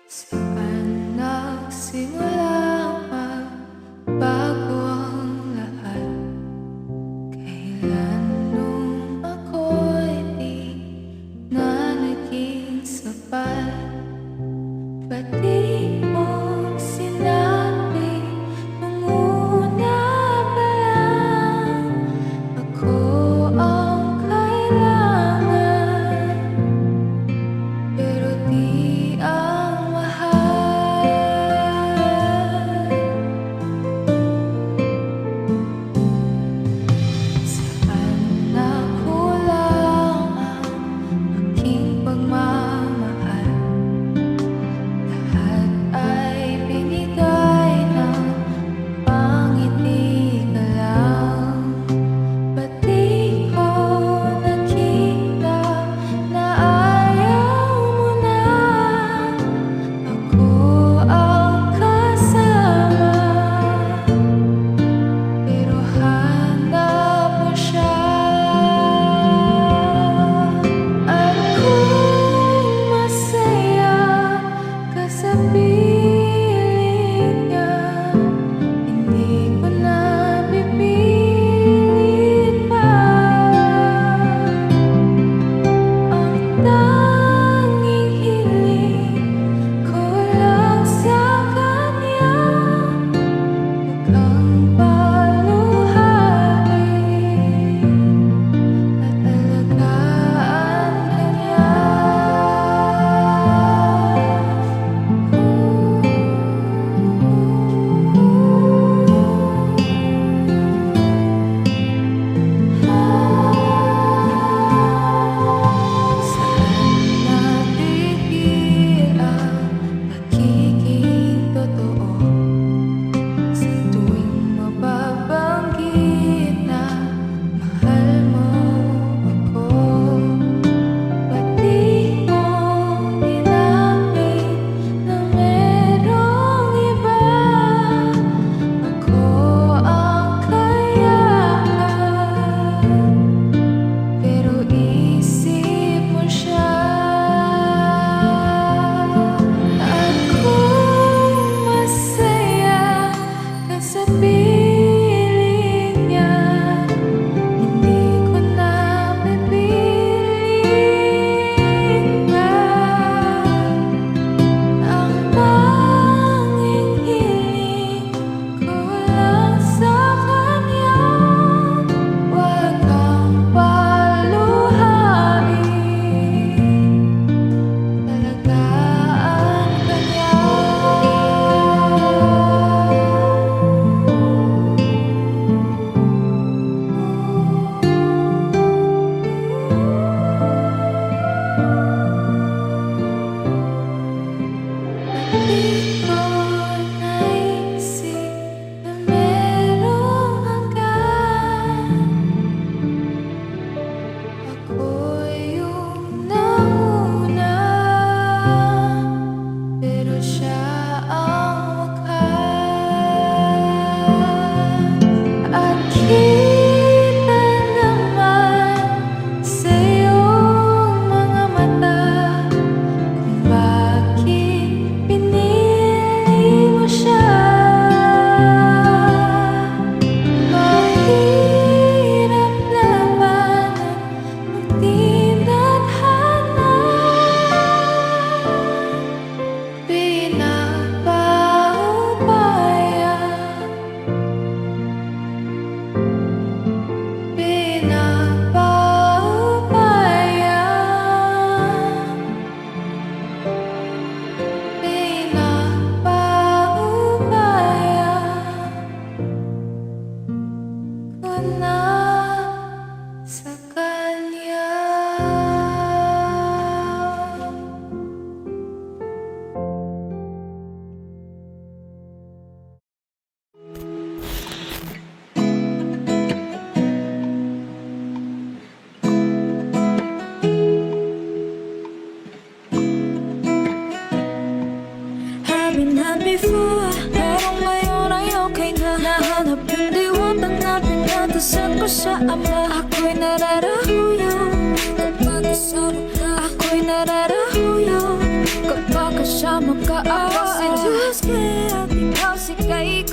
Saan nagsimula magbago ang lahat? Kailan nung ako'y di na naging sapat? Ba't di mo sinabi nung una pa lang ako ang kailangan? Pero di ang mahal.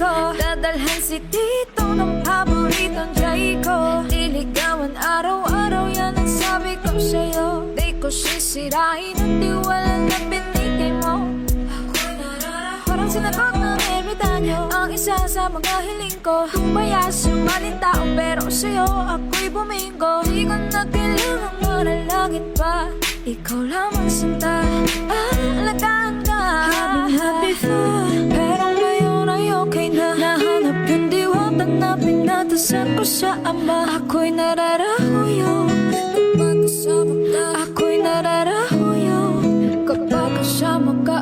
ko. Dadalhan si Tito ng paboritong jay ko. Liligawan araw-araw, yan ang sabi ko sa'yo. Di ko sisirain ang tiwala na binigay mo. Ako'y nararaho, parang sinagot ng ermitanyo. Ang isa sa mga hiling ko, tumayas yung maling tao, pero sa'yo ako'y bumingo. Di ko na kailangang manalangin pa, ikaw lamang sinta, alagaan ka. I've been happy before, pero ngayon ay okay na. Nahanap yung diwata na pinatasan ko sa ama. Ako'y nararahuyo kapag kasama ka. Ako'y nararahuyo kapag kasama ka.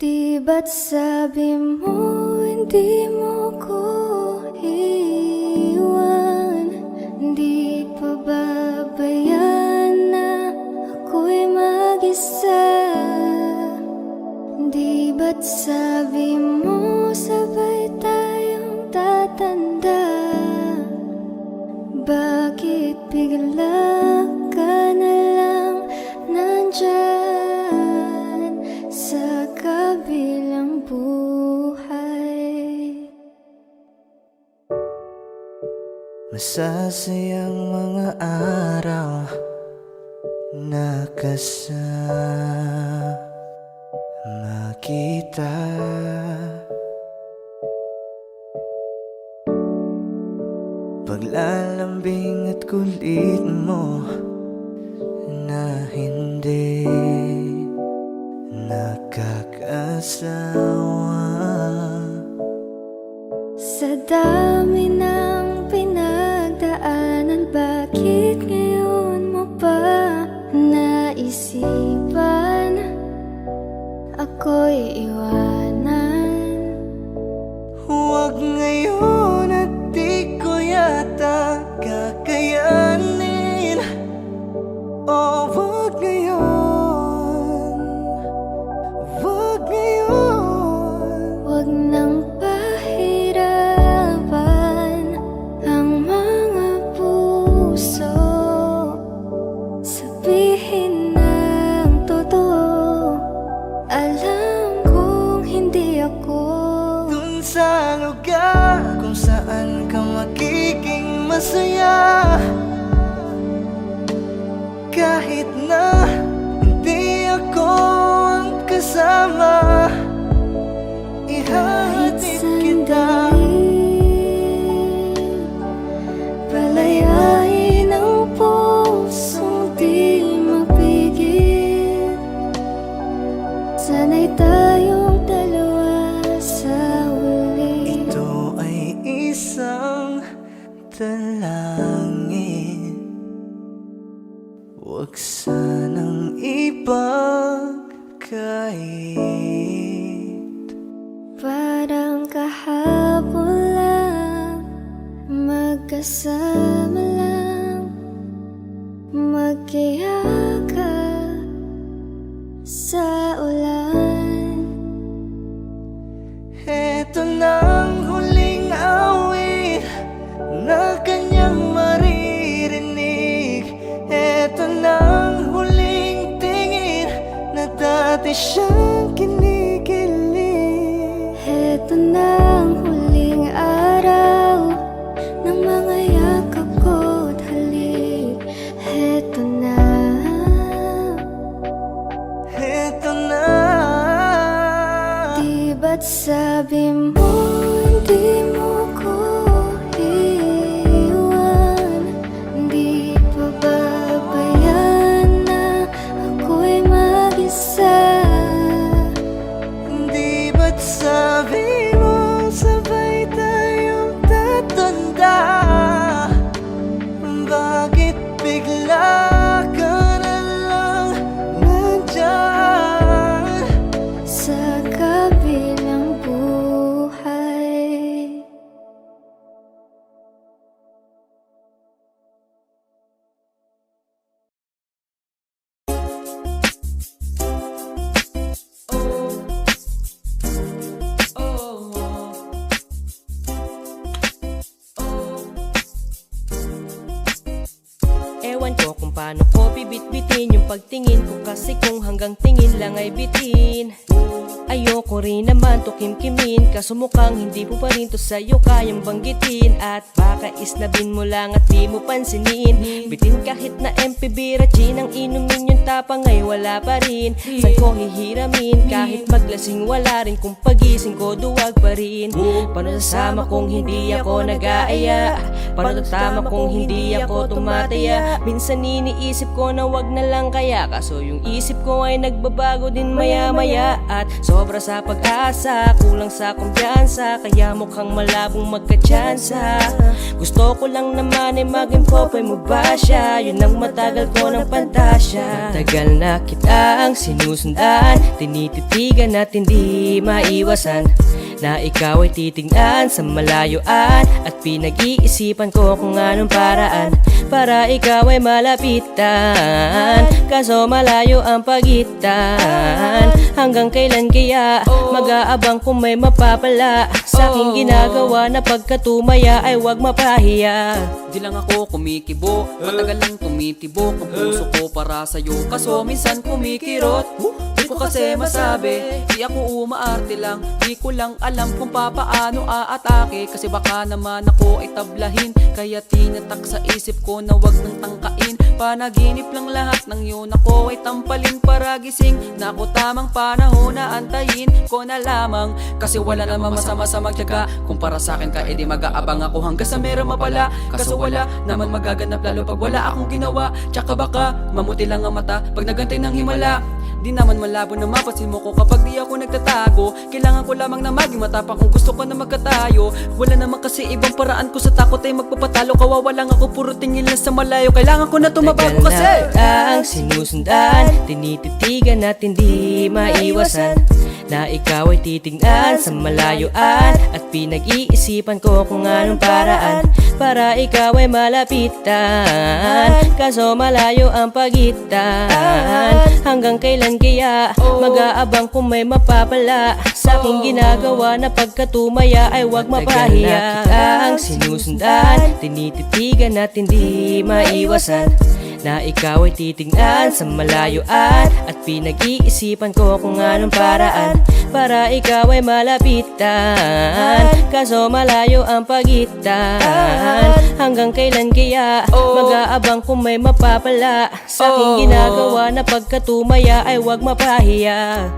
Di ba't sabi mo hindi mo ko iwan? Di pa babayan na ako'y mag-isa? Di ba't sabi mo sabay tayong tatanda? Bakit bigla ka na lang nandyan sa kabilang buhay? Masasayang mga araw na kasama kita. Paglalambing at kulit mo na hindi nakakasawa. Sa dami ng pinagdaanan, bakit ngayon mo pa naisipan ako'y iwanan? Huwag ngayon at di ko yata kakayanin. Oh, huwag ngayon, huwag ngayon. Huwag nang pahirapan ang mga puso. Sabihin ng totoo, alam kong hindi ako Dun sa lugar kung saan ka magiging masaya. Kahit na hindi ako ang kasama, kahit ihahatid kita. sandali. Palayain ang pusong di mapigil. Sana'y tayong dalawa sa huli. Ito ay isang dalangin, huwag sanang ipagkait. Parang kahapon lang, magkasama lang, magkayakap sa ulan. Eto nang huling awit na kanyang maririnig. Eto nang huling tingin na dati siyang kinikilig. Heto na ang huling araw ng mga yakap ko. ako bibit-bitin yung pagtingin ko, kasi kung hanggang tingin lang ay bitin. Ayoko rin naman to kimkimin, kaso mukhang hindi mo pa rin to sa'yo kayang banggitin. At baka islabin mo lang at di mo pansinin. Bitin kahit na MPB Rachin ang inumin, yung tapang ay wala pa rin. Saan ko hihiramin, kahit maglasing wala rin, kung pagising ko duwag pa rin. Paano sasama kung hindi ako nag-aaya? Paano tatama kung hindi ako tumataya? Minsan iniisip ko na wag na lang kaya, kaso yung isip ko ay nagbabago din maya-maya. At sobra sa pag-asa, kulang sa kumpiyansa, kaya mukhang malabong magkatsansa. Gusto ko lang naman ay maging popoy mo ba siya? Yun ang matagal ko ng pantasya. Tagal na kitang sinusundan, tinititigan at hindi maiwasan na ikaw ay titignan sa malayuan. At pinag-iisipan ko kung anong paraan para ikaw ay malapitan, kaso malayo ang pagitan. Hanggang kailan kaya mag-aabang kung may mapapala sa aking ginagawa, na pagkatumaya ay wag mapahiya. Di lang ako kumikibo, matagal lang tumitibok ang puso ko para sa'yo, kaso minsan kumikirot. Di ko kasi masabi, di ako umaarte lang, di ko lang alam kung papaano aatake. Kasi baka naman ako ay tablahin, kaya tinatak sa isip ko na wag nang tangkain. Panaginip lang lahat ng yun, ako ay tampalin para gising. Na ako tamang panahon na antayin ko na lamang, kasi wala namang masama sa magtiyaga. Kung para sa akin ka, edi mag-aabang ako hanggang sa meron mapala. Kaso wala naman magaganap, lalo pag wala akong ginawa. Tsaka baka mamuti lang ang mata pag nagantay ng himala. Di naman malabo na mapasin mo ko kapag di ako nagtatago. Kailangan ko lamang na maging matapang kung gusto ko na magkatayo. Wala naman kasi ibang paraan ko sa takot ay magpapatalo. Kawawa lang ako, puro tingin lang sa malayo. Kailangan ko na tumabago kasi ang sinusundan, tinititigan at hindi maiwasan na ikaw ay titignan sa malayuan. At pinag-iisipan ko kung anong paraan para ikaw ay malapitan, kaso malayo ang pagitan. Hanggang kailan kaya mag-aabang kung may mapapala sa aking ginagawa, na pagkatumaya ay wag mapahiya. Ang sinusundan, tinititigan at hindi maiwasan na ikaw ay titignan sa malayuan. At pinag-iisipan ko kung anong paraan para ikaw ay malapitan, kaso malayo ang pagitan. Hanggang kailan kaya mag-aabang kung may mapapala sa aking ginagawa, na pagkatumaya ay wag mapahiya.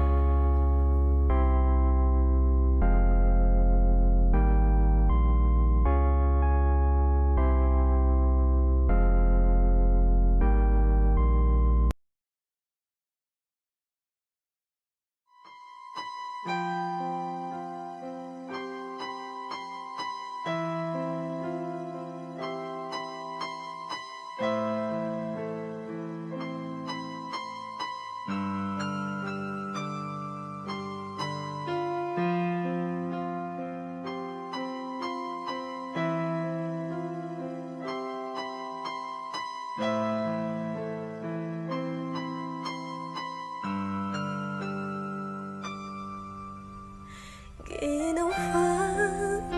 Ginawa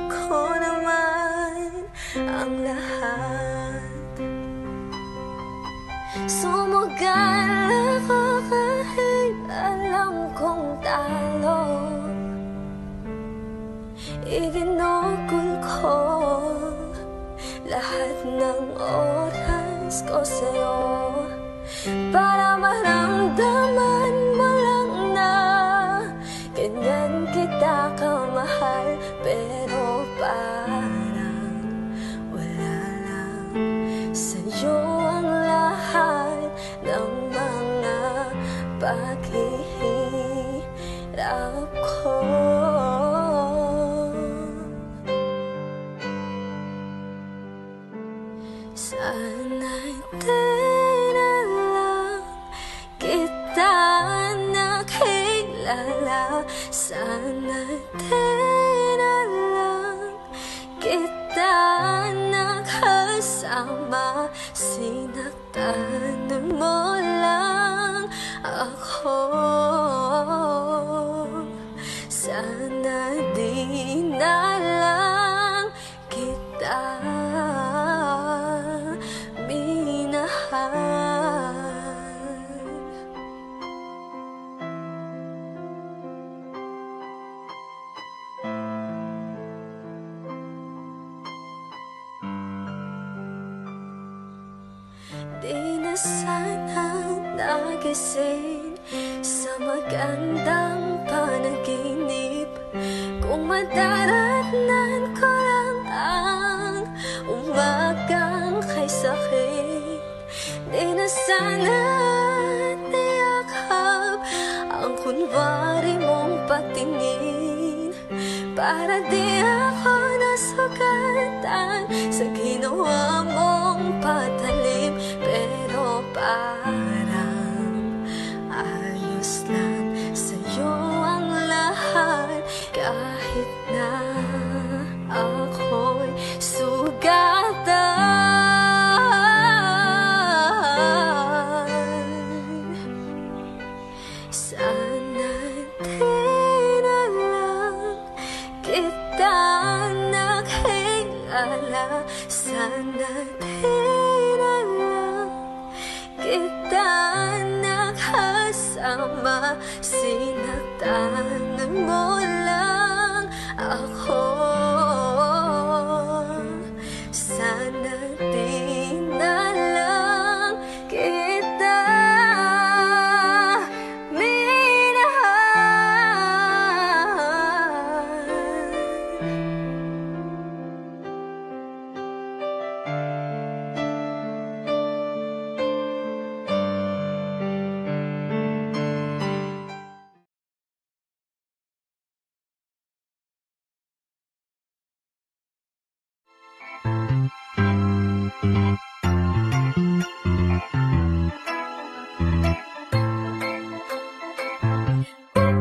ko naman ang lahat. Sumugal ako kahit alam kong talo. Iginugol ko lahat ng oras ko sa'yo, para maramdaman mo lang na ganyan kita kamahal. Pero parang wala lang sa'yo ang lahat ng mga paghihirap ko. Sana'y di na lang kita nakilala. Sana'y di na lang kita nakasama. Sinaktan mo lang ako. Sana di na lang kita minahal. nagising sa magandang panaginip. Kung madaratnan ko lang ang umagang kay sakit, di na sana niyakap ang kunwari mong patingin, para di ako nasugatan sa ginawa mong patalim. Pero parang ayos lang sa'yo ang lahat, kahit na ako'y sugatan. Sana di na lang kita nakilala, sana di na lang kita nakasama, sinaktan mo lang ako. Sana di na lang kita minahal.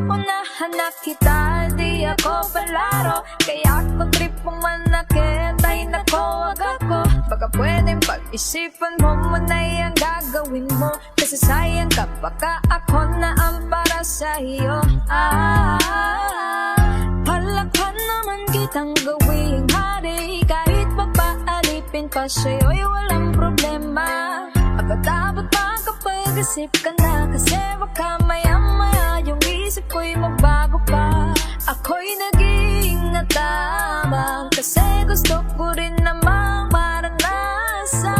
Unahan na kita, di ako palaro, kaya kung trip mo manakit ay nako, wag ako. Baka pwedeng pag-isipan mo muna yung gagawin mo, kasi sayang ka, baka ako na ang para sa'yo. Palakan naman kitang gawing hari, kahit papaalipin pa sa'yo'y walang problema. Pagkatapos makapag-isip ka na, kasi baka maya-maya yung isip ko'y magbago pa. Ako'y naging natabang, kasi gusto ko rin namang maranasan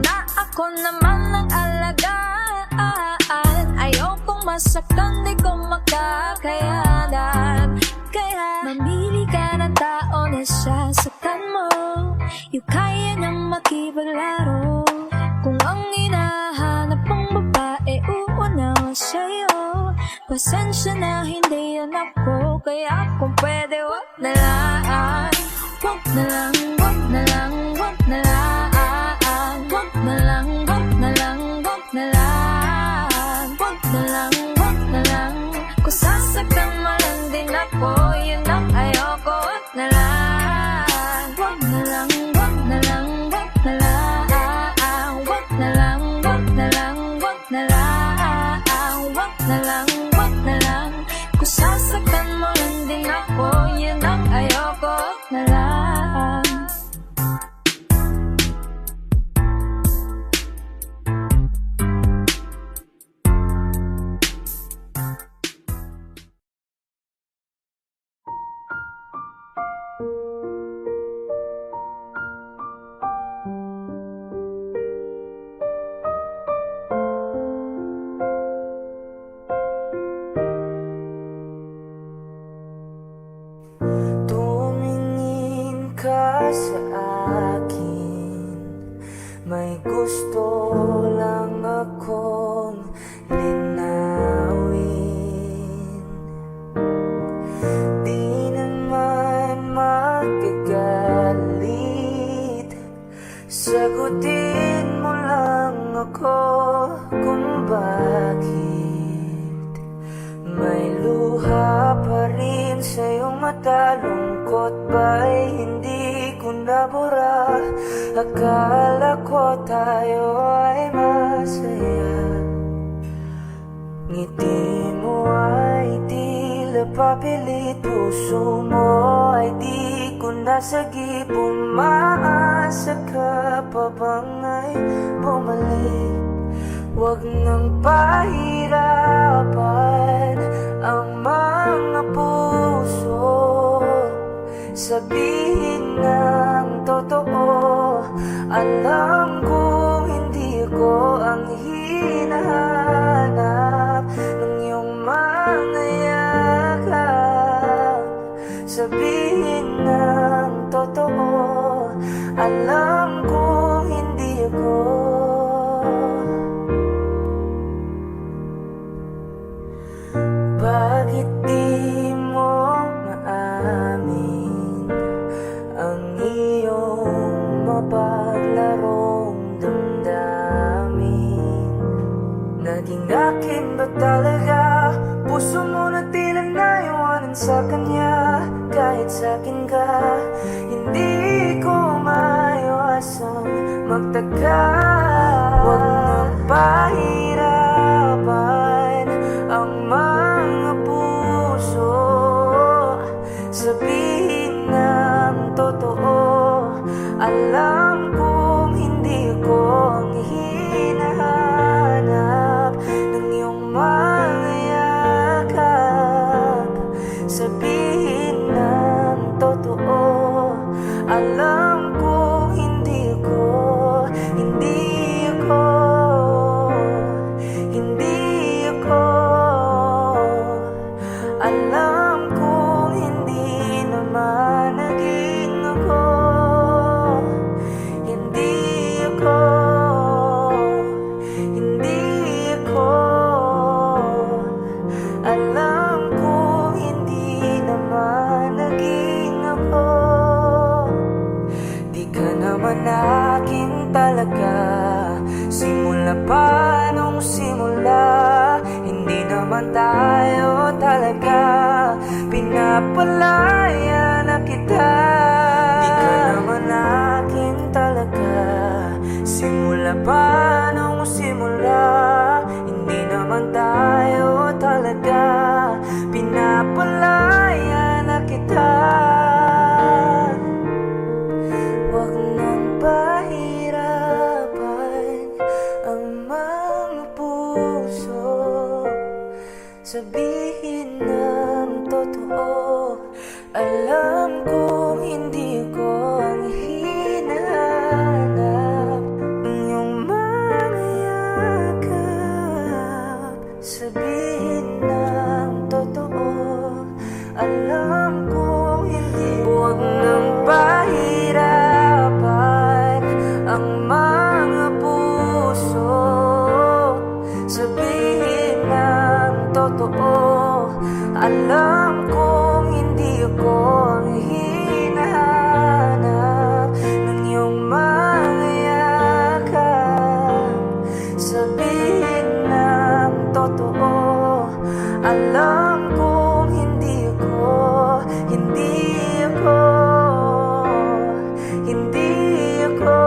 na ako naman ang alagaan. Ayokong masaktan, di ko makakayanan, kaya mamili ka ng tao na sasaktan mo, yung kaya niyang makipaglaro. Kung ang hinahanap mong babae uunawa sa'yo, pasensya na hindi yan ako, kaya kung pwede wag na lang, wag na lang, wag na lang, wag na lang, wag na lang, wag na lang, wag na lang, wag na lang, wag na lang. Kung sasaktan mo lang din ako, yun ang ayoko, wag na lang, wag na lang, wag na lang, wag na lang, wag na lang, wag na lang, wag na lang, wag na lang, wag na lang. Kung sasaktan mo lang din ako, yun ang ayoko, wag na lang. Tumingin ka sa akin, may gusto lang akong linawin. Di naman magagalit, sagutin mo lang ako kung bakit may luha pa rin sa iyong mata. Lungkot ba'y hindi ko nabura? Akala ko tayo ay masaya. Ngiti mo ay tila papilit, puso mo ay di ko nasagip. Umaasa ka pa bang ay bumalik? Huwag nang pahirapan ang mga puso, sabihin ng totoo. Alam kong hindi ko ang hirap hinahanap ng iyong mga yakap. Sabihin ng totoo, alam kong hindi ako. Bakit di mo maamin ang iyong mapaglarong damdamin? Naging akin ba talaga? Puso mo na tila naiwanan sa kanya. Kahit sa'kin ka, hindi ko maiwasang magtaka. Huwag na pahirapan ang mga puso. Sabihin ng totoo, alam kong hindi ko ang hinahanap ng iyong mga yakap. Sabihin ng totoo, alam kong hindi ko, hindi ako, hindi ako. Alam kong hindi naman naging ako. Hindi ako, hindi ako. Alam kong hindi naman naging ako. Di ka naman akin talaga, simula pa nung simula. Hindi naman tayo talaga, pinapalaya na kita. Di ka naman akin talaga, simula pa nung simula. Hindi naman tayo talaga, pinapalaya na kita. Huwag nang pahirapan ang mga puso. Sabihin ng totoo, alam kong hindi ko ang hinahanap ng iyong mga yakap. Sabihin ng totoo, alam kong hindi. Huwag nang pahirapan ang mga puso. Sabihin ng totoo, alam kong hindi ako ang hinahanap ng iyong mga yakap. Sabihin ng totoo, alam kong hindi ako, hindi ako, hindi ako.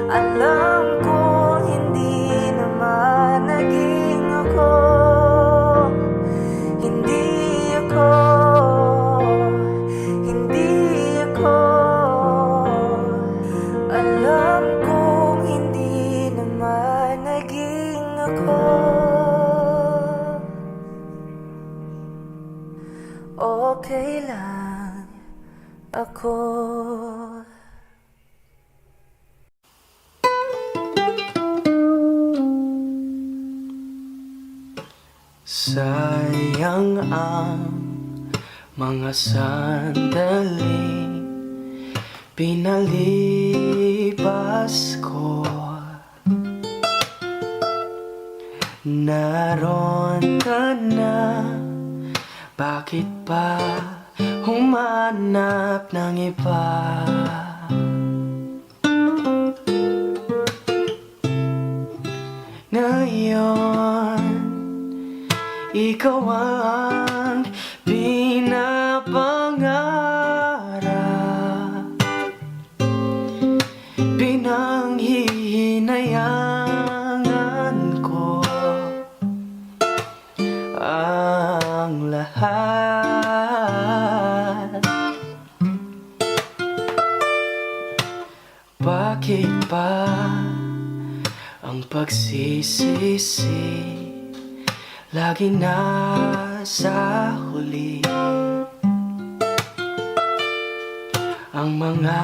Alam kong hindi naman naging ako. Hindi ako, hindi ako. Alam kong hindi naman naging ako. Okay lang ako. Sayang ang mga sandaling pinalipas ko. Naroon ka na, bakit pa humanap ng iba? Ngayon, ikaw ang pinapangarap, pinanghihinayangan ko ang lahat. Bakit ba ang pagsisisi lagi nasa huli? Ang mga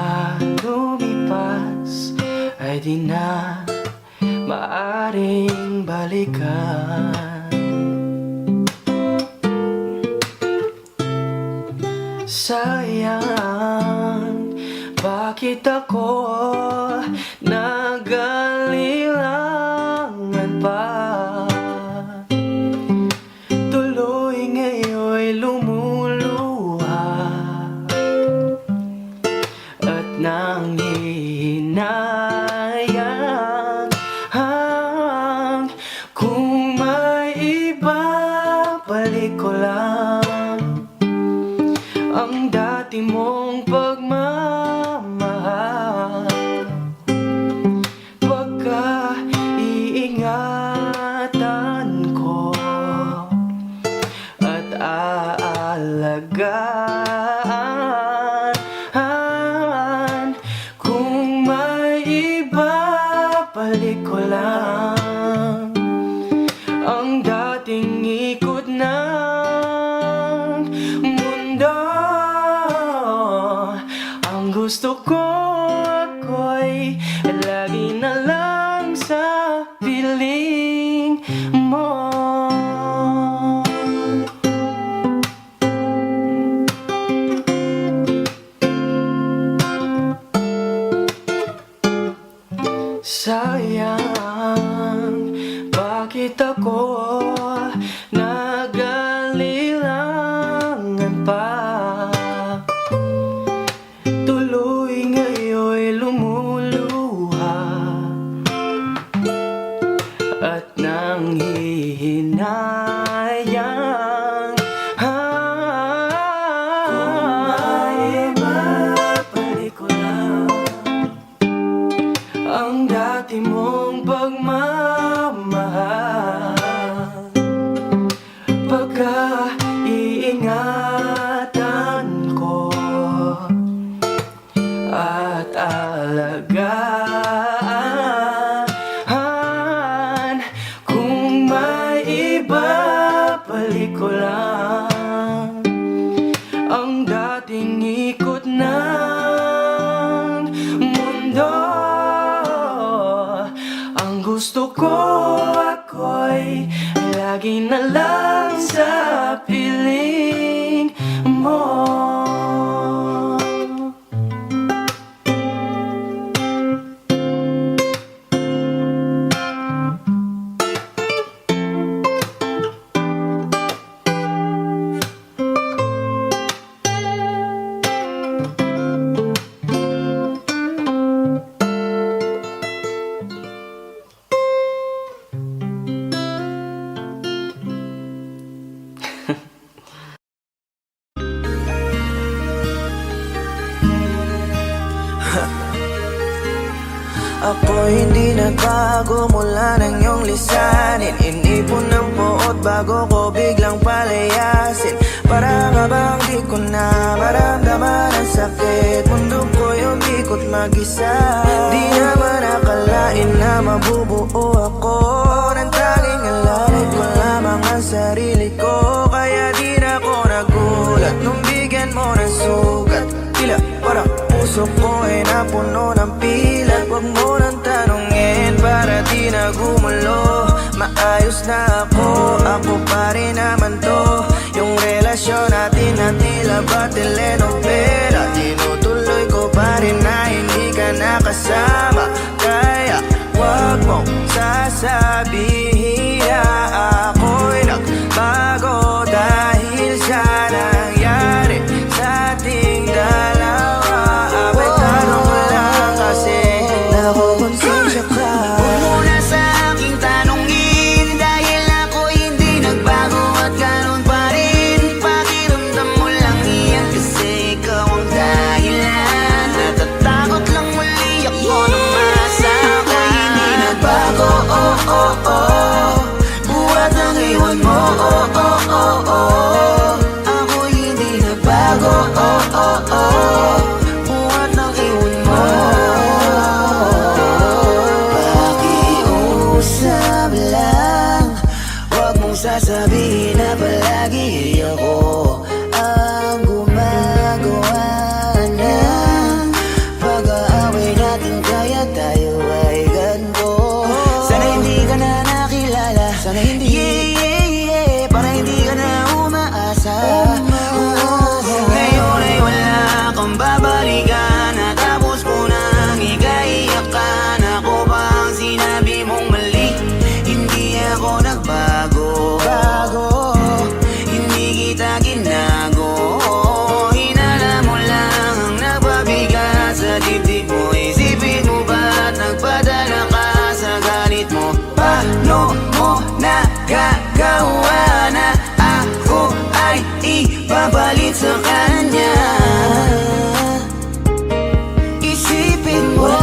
lumipas ay di na maaring balikan. Sayang, bakit ako nag-alilangan pa? Tuloy ngayon'y lumuluha at nanghihinayang kung may iba, balik ko lang ang dati mong pagmamahal. Pagka iingatan ko at aalagaan, kung may iba, balik ko lang ang dating ikot ng mundo. Ang gusto ko ako'y lagi na lang sa piling mo. Sayang, bakit ako nag-alilangan pa? Tuloy ngayon'y lumuluha at nanghihinayang kung may mabalik ko lang ang dati mong pagmamahal. Pagka iingatan ko at alagaan, kung may iba, balik ko lang ang dating ikot ng mundo. Ang gusto ko ako'y lagi na lang sa piling mo. Ako hindi nagbago mula nang iyong lisanin. Inipon ng buot bago ko biglang palayasin. Para ka bang di ko na maramdaman ang sakit? Mundo ko yung ikot mag-isa. Di naman akalain na mabubuo ako ng tanging alalay ko lamang ang sarili ko. Kaya di na ako nagulat nung bigyan mo ng sugat. Tila parang puso ko ay napuno ng pilat. Huwag mo nang tanungin para di na gumulo. Maayos na ako pa rin naman to. Yung relasyon natin na tila ba telenovela, tinutuloy ko pa rin na hindi ka nakasama. Kaya huwag mong sasabihin na ako'y nagbago dahil sa nangyari sa ating dalawa. Abay tanong ko lang kasi nakukonsensya ka. Huwag mo na sa aking tanongin, dahil ako hindi nagbago at ganun pa rin. Pakiramdam mo lang iyan kasi ikaw ang dahilan. Natatakot lang muli ako na masama. Ako'y hindi nagbago, oh oh oh. Buhat ng iwan mo, oh oh oh oh. Ako'y hindi nagbago, oh oh oh. Buhat ng iwan mo. Pakiusap lang, huwag mong sasabihin na palagi ako ang gumagawa ng pag-aaway natin, kaya tayo ay ganito. Sana Para hindi ka na umaasa. Ngayon ay wala kang babalikan, at tapos mo nang ikaiyakan. Ako ba ang sinabi mong mali? Hindi ako nagbago, hindi kita ginago. Hinala mo lang ang nagpabigat sa dibdib mo. Isipin mo ba't nagpadala ka sa galit mo? Paano mo nagagawa na ako ay ipapalit sa kanya? Isipin mo ang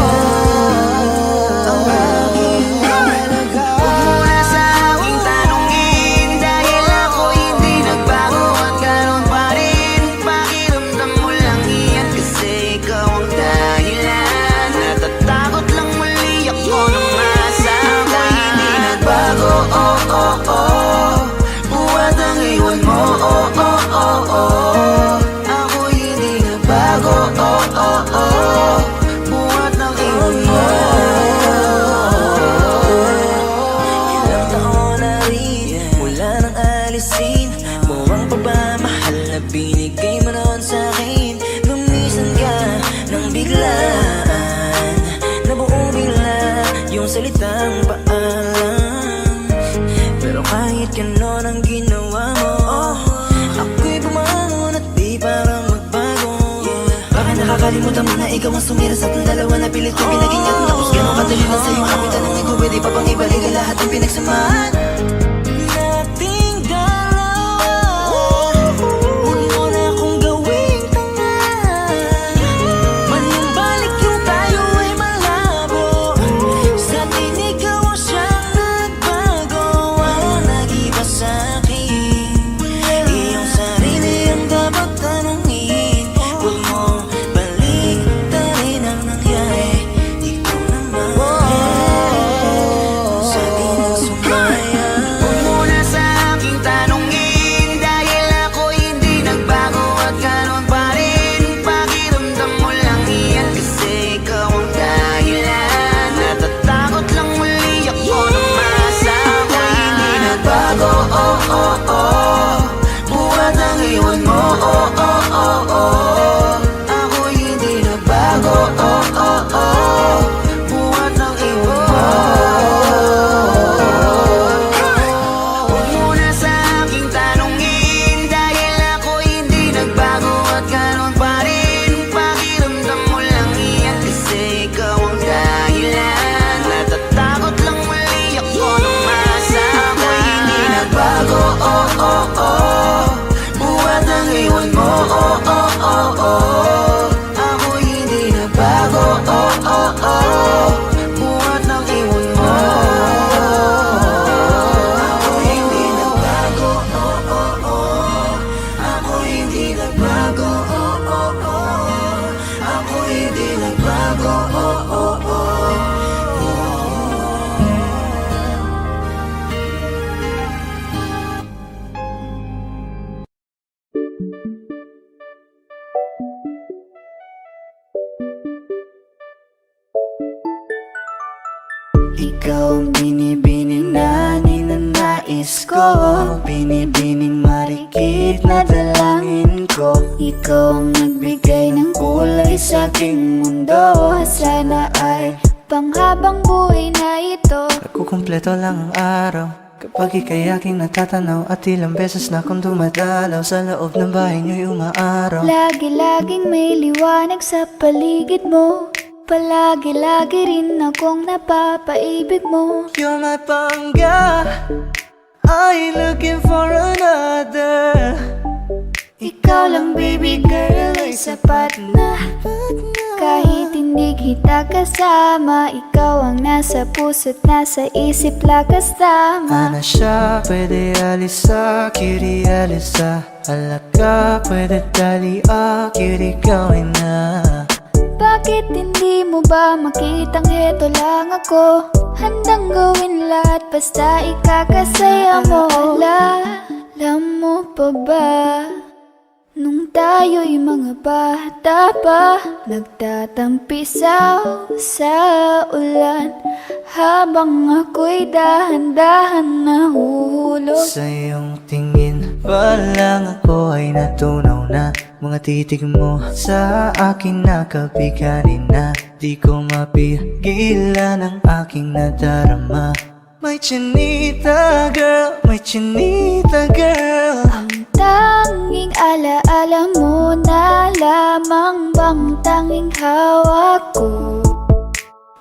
aking halaga. Huwag mo na sa aking tanungin, dahil ako hindi nagbago at ganun pa rin. Pakiramdam mo lang iyan, kasi ikaw ang dahilan. Natatakot lang muli ako nung masa ako'y hindi nagbago. Buhat ang iwan mo. Ako'y hindi nagbago. Buhat ang iwan mo. Ilang taon na rin mula nang alisin mo ang pagmamahal na binigay mo noon sa'kin. Lumisan ka nang biglaan, nabuo bigla yung salitang paalam. Pero kahit ganon ang ginawa mo, ako'y bumangon at di parang magbago. Baka nakakalimutan mo na ikaw ang sumira sa ating dalawa, na pilit ko pinagingat. Tapos ganon kadali lang sa'yo ako'y tanongin ko, pwede pa bang ibalik ang lahat ng pinagsamahan nating dalawa? Huwag mo na akong gawing tanga, manumbalik yung tayo ay malabo. Sa atin ikaw ang siyang nagbago. Wala nag-iba sa'kin, iyong sarili ang dapat tanungin. Huwag mo baliktarin ang nangyari, ikaw naman sa atin ang sumaya. Huwag mo na sa aking tanungin, dahil ako hindi nagbago at ganun pa rin. Pakiramdam mo lang iyan, kasi ikaw ang dahilan. Natatakot lang muli ako nung masa ako'y hindi nagbago. Buhat ang iwan mo. Ako'y hindi nagbago. Buhat ang iwan mo. Huwag mo na sa aking tanungin, dahil ako hindi nagbago at ganun pa rin. Pakiramdam mo lang iyan, kasi ikaw ang dahilan. Natatakot lang muli ako nung masa ako'y hindi nagbago. Buhat ang iwan mo. Ako'y hindi nagbago. Buhat ang iwan mo. Ako'y hindi nagbago. Ako'y hindi nagbago. Ako'y hindi nagbago. Ikaw ang binibining na ninanais ko, binibining marikit na dalangin ko. Ikaw ang nagbigay ng kulay sa aking mundo. Sana ay panghabang buhay na ito. Nagkukumpleto lang ang araw kapag ika'y aking natatanaw, at ilang beses na akong dumadalaw sa loob ng bahay niyo'y umaaraw. Lagi-laging may liwanag sa paligid mo. Palagi-lagi rin akong napapaibig mo. You're my pangga, I ain't looking for another. Ikaw lang baby girl ay sapat na. Kahit hindi kita kasama, ikaw ang nasa puso't nasa isip lakas tama. Ana siya, pwede alisa, cutie alisa. Halaka, pwede tali, cutie gawin na. Bakit hindi mo ba makitang heto lang ako? Handang gawin lahat basta ikakasaya mo. Alam mo pa ba? Nung tayo'y mga bata pa, nagtatampisaw sa ulan, habang ako'y dahan-dahan nahuhulog. Sa iyong tingin pa lang ako ay natunaw na. Mga titig mo sa akin nakabiganin na. Di ko mapigilan ang aking nadarama. May chinita girl, may chinita girl. Ang tanging alaala mo na lamang bang tanging hawak ko,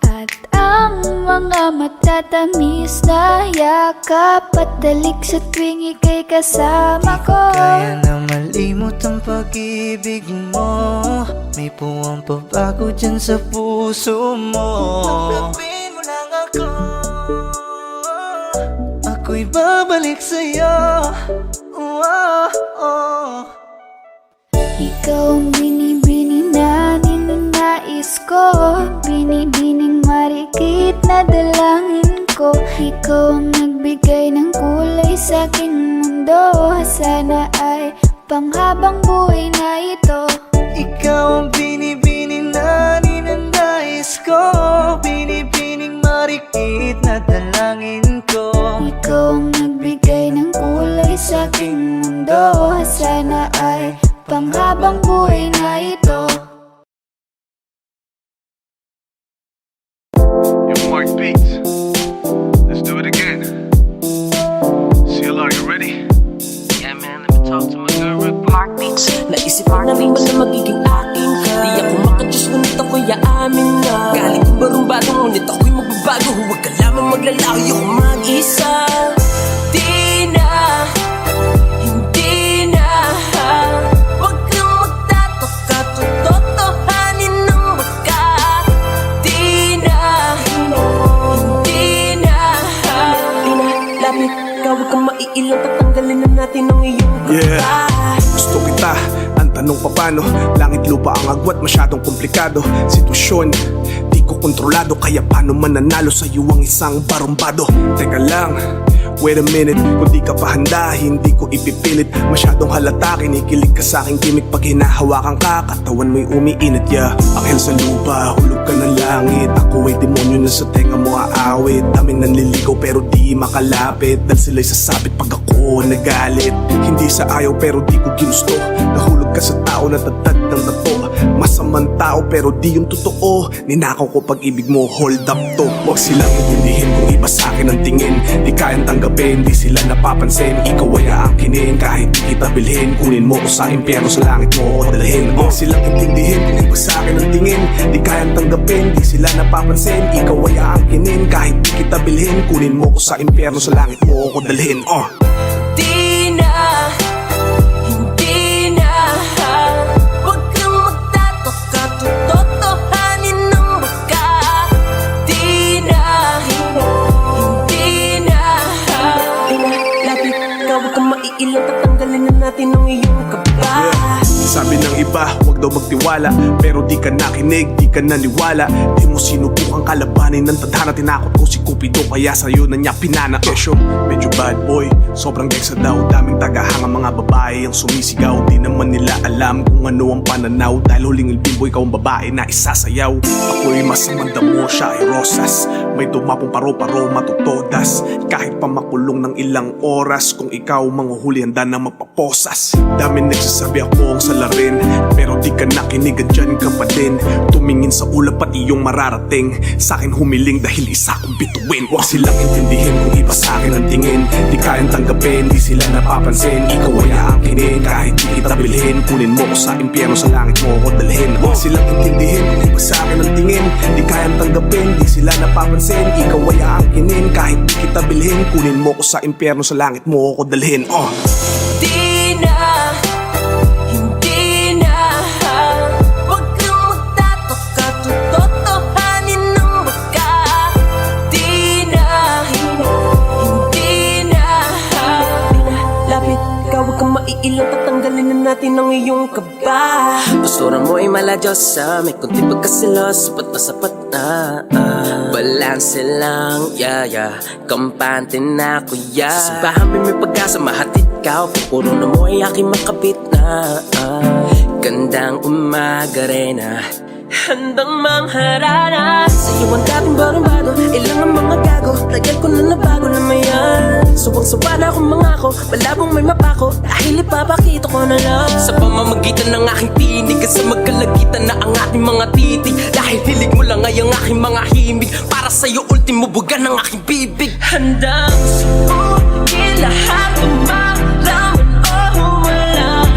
at ang mga matatamis na yakap at dalik sa tuwing ika'y kasama ko. Kaya na malimot ang pag-ibig mo. May puwang pabago dyan sa puso mo. Tanggapin mo lang ako, ako'y babalik sa'yo. Ikaw ang binibini na ninanais ko, binibining marikit na dalangin ko. Ikaw ang nagbigay ng kulay sa aking mundo, sana ay panghabang buhay na ito. Ikaw ang binibini na ninanais ko, binibining marikit na dalangin ko. Ikaw ang nagbigay ng kulay sa aking mundo, sana ay panghabang buhay na ito. Yo, Mark Beats. Let's do it again. CLR, you ready? Yeah, man, let me talk to my girl real quick. Mark Beats. Naisip ko na rin ba na magiging akin ka? Di ako makadiyos ngunit ako'y aamin na. Galing kong barumbado ngunit ako'y magbabago. Huwag ka lamang maglalayo kung mag-isa. Di na, hindi na. Huwag kang magtatoka, tutotohanin ng baka. Di na, hindi na. Di na, lapit ka, huwag kang maiilang. Tatanggalin na natin ang iyong kaba. Yeah. Gusto kita, ang tanong pa paano. Langit lupa ang agwat, masyadong komplikado. Sitwasyon, di ko kontrolado. Kaya paano mananalo sa'yo ang isang barumbado? Teka lang, wait a minute. Kung di ka pa handa, hindi ko ipipilit. Masyadong halata, kinikilig ka sa aking gimmick. Pag hinahawakan ka, katawan mo'y umiinit. Yeah, anghel sa lupa, hulog ka ng langit. Ako ay demonyo na sa tenga mo aawit. Daming nanliligaw pero di makalapit. Dahil sila'y sasabit pag ako nagalit. Hindi sa ayaw pero di ko ginusto. Nahulog ka sa tao na tatad ng tato. Masamang tao pero di yung totoo. Ninakaw ko pag-ibig mo, hold up to. Huwag silang intindihin kung iba sa'kin ang tingin. Di kayang tanggapin, di sila napapansin. Ikaw ay aangkinin, kahit di kita bilhin. Kunin mo ko sa impyerno, sa langit mo ko dalhin. Huwag silang intindihin kung iba sa'kin ang tingin. Di kayang tanggapin, di sila napapansin. Ikaw ay aangkinin, kahit di kita bilhin. Kunin mo ko sa impyerno, sa langit mo ko dalhin. Di na, hindi na. Huwag kang magtatoka, tutotohanin ng baka. Di na, hindi na. Di na, lapit ka, huwag kang maiilang. Tatanggalin na natin ang iyong kaba. Sabi ng iba, huwag daw magtiwala. Pero di ka nakinig, di ka naniwala. Di mo sinubukang kalabanin ng tadhana. Tinakot ko si Cupido, kaya sa'yo na niya pinana. Kesyo, medyo bad boy, sobrang geksa daw. Daming tagahanga mga babae ang sumisigaw. Di naman nila alam kung ano ang pananaw. Dahil huling ilbimbo, ikaw ang babae na isasayaw. Ako'y masamang damo, siya ay rosas. May dumapong paro-paro, matutodas. Kahit pa makulong ng ilang oras. Kung ikaw manghuhuli, handa na mapaposas. Dami nagsasabi ako ang salarin, pero di ka nakinig, andyan ka pa din. Tumingin sa ulap at iyong mararating. Sa'kin humiling dahil isa kong bituin. Huwag silang intindihin kung iba sa'kin ang tingin. Di kayang tanggapin, di sila napapansin. Ikaw ay aangkinin, kahit di kita bilhin. Kunin mo ko sa impyerno, sa langit mo ko dalhin. Huwag silang intindihin kung iba sa'kin ang tingin. Di kayang tanggapin, di sila napapansin. Ikaw ay aangkinin, kahit di kita bilhin. Kunin mo ko sa impyerno, sa langit mo ko dalhin. Di na, hindi na. Huwag kang magtatoka, tutotohanin ng baka. Di na, hindi na. Di na, lapit ka, huwag kang maiilang. Tatanggalin na natin natin ang iyong kaba. Postura mo ay maladyosa, may kunti pagkasilos, sapat na balanse lang, yeah kampante na kuya. Sa simbahan may pag-asa, mahatid ka, pupuro na mo ay aking makabit na gandang umaga rin handang mangharana. Sa'yo ang dating barumbado, ilang ang mga gago, tagal ko na nabago na mayan. Suwang-suwa na akong mangako, malabong may mapako, dahil ipapakita ko na lang. Sa pamamagitan ng aking tinig, sa magkalagitan na ang ating mga titig. Dahil hilig mo lang ay ang aking mga himig, para sa'yo ultimo buga ng aking bibig. Handang subukin lahat ng malaman o wala.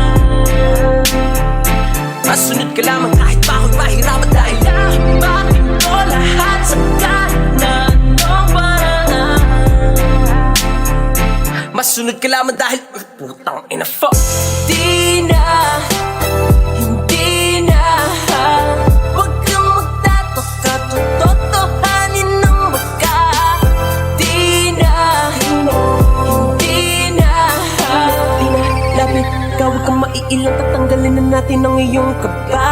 Masunod ka lamang kahit pa ako'y mahirapan, dahil bakit ko lahat sa kanan ng paraan. Masunod ka lamang dahil putang ina fuck. Hindi na huwag kang magtataka, totohanin ng baka. Di na lapit ka, huwag kang maiilang, tatanggalin na natin ang iyong kaba.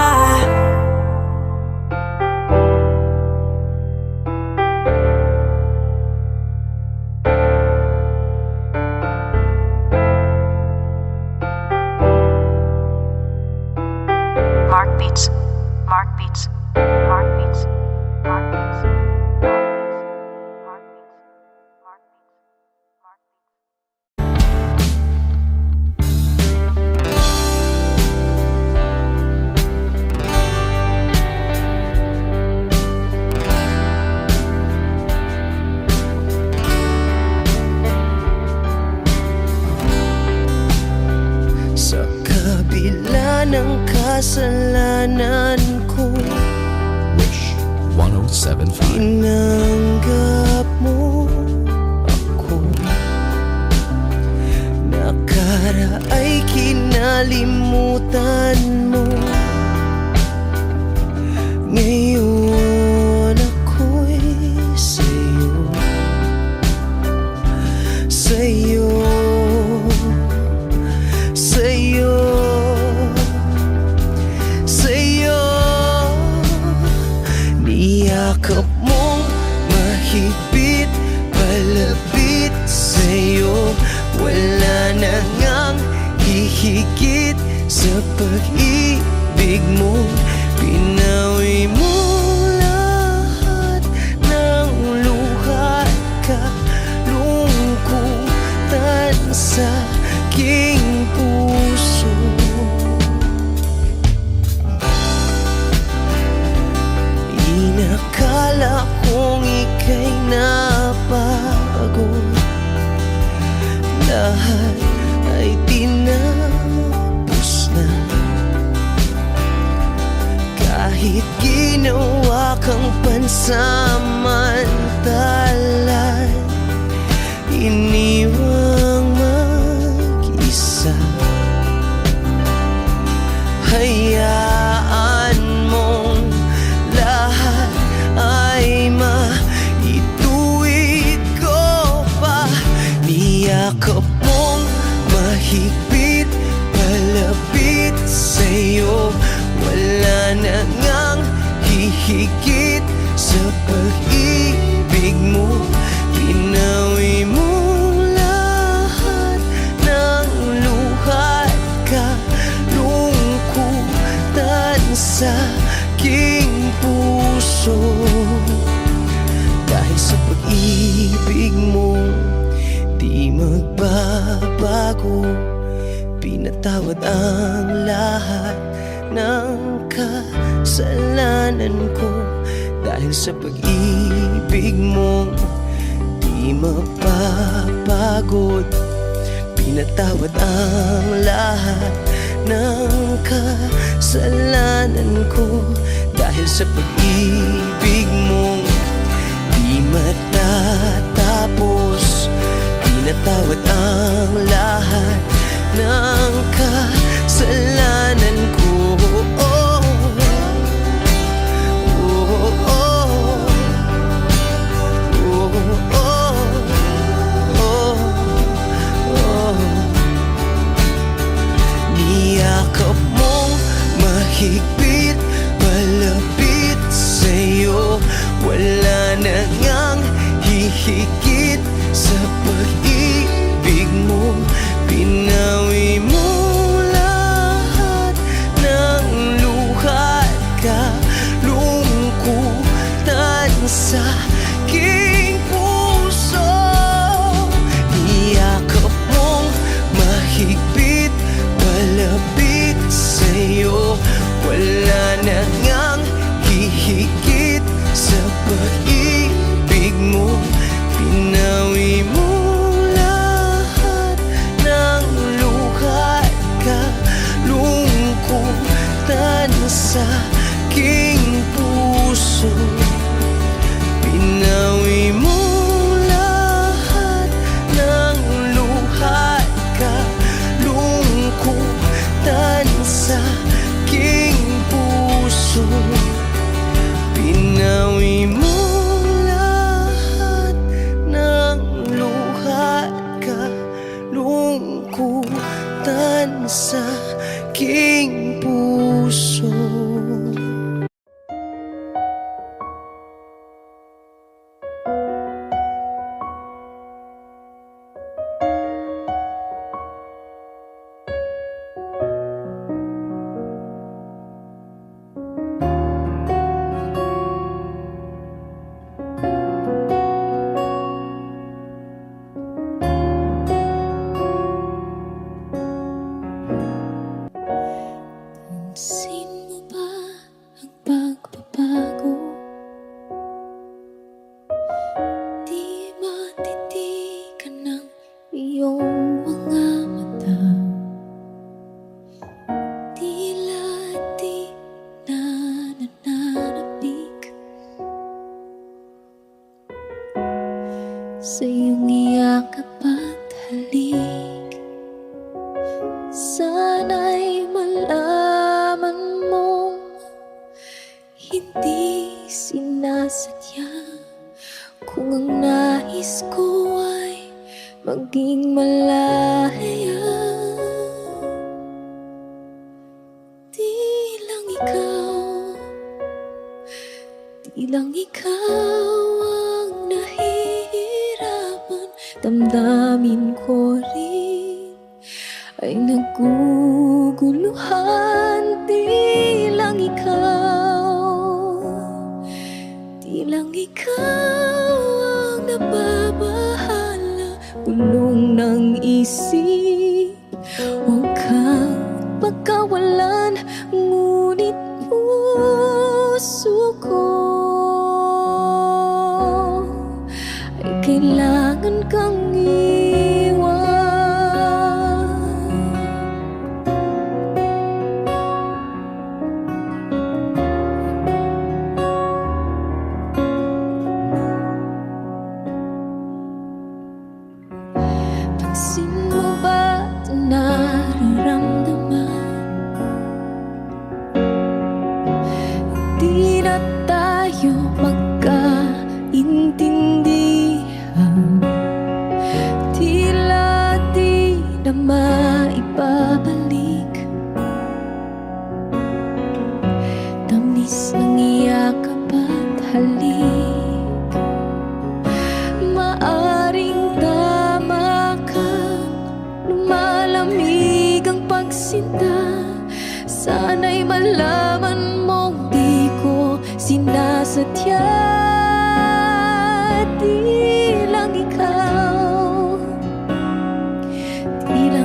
Mark Beats, Mark Beats, Mark Beats, Mark Beats, Mark Beats, Mark Beats, Mark Beats. Sa kabila ng kasalanan ko, Wish 1075. tinanggap mo ako. Nakaraay kinalimutan mo. Ngayon ako'y sa'yo, sa'yo, sa'yo, sa'yo. Niyakap mong mahigpit, palapit sa'yo. Wala na ngang hihigit sa pag-ibig mo. Pinawi mo lahat ng luha at kalungkutan sa aking puso. Inakala kong ika'y napagod, lahat ay tinapos na. Kahit ginawa kang pansamantalan, iniwang mag-isa. Hayaan mong lahat ay maituwid ko pa. Niyakap mong mahigpit, palapit sa'yo. Wala na ngang hihigit sa pag-ibig mo. Pinawi mo lahat ng luha at kalungkutan sa aking puso. Dahil sa pag-ibig mo, di magbabago. Pinatawad ang lahat ng kasalanan ko. Dahil sa pag-ibig mo, di mapapagod. Pinatawad ang lahat ng kasalanan ko. Dahil sa pag-ibig mo, di matatapos. Pinatawad ang lahat ng kasalanan ko. Oh, oh, oh, oh, oh, oh, oh. Niyak sa aking puso. Pansin mo ba ang pagbabago? Di matitikan ng iyong mga mata. Tila di na nananabik sa iyong iyakap at halik. Sana'y malaman mong hindi sinasadya. Kung ang nais ko ay maging malaya, di lang ikaw ang nahihirapan. Damdamin ko rin ay naguguluhan. Di lang ikaw ang nababahala. Bulong ng isip, huwag kang pagkawalan. Ngunit puso ko ay kailangan kang iwan. Pansin mo ba ito nararamdaman? Hindi na tayo magkaintindihan. Tila di na maibabalik tamis ng iyakap at halik. Maaring tama ka, lumalamig ang pagsinta. Sana'y malaman mong di ko sinasadya. Di lang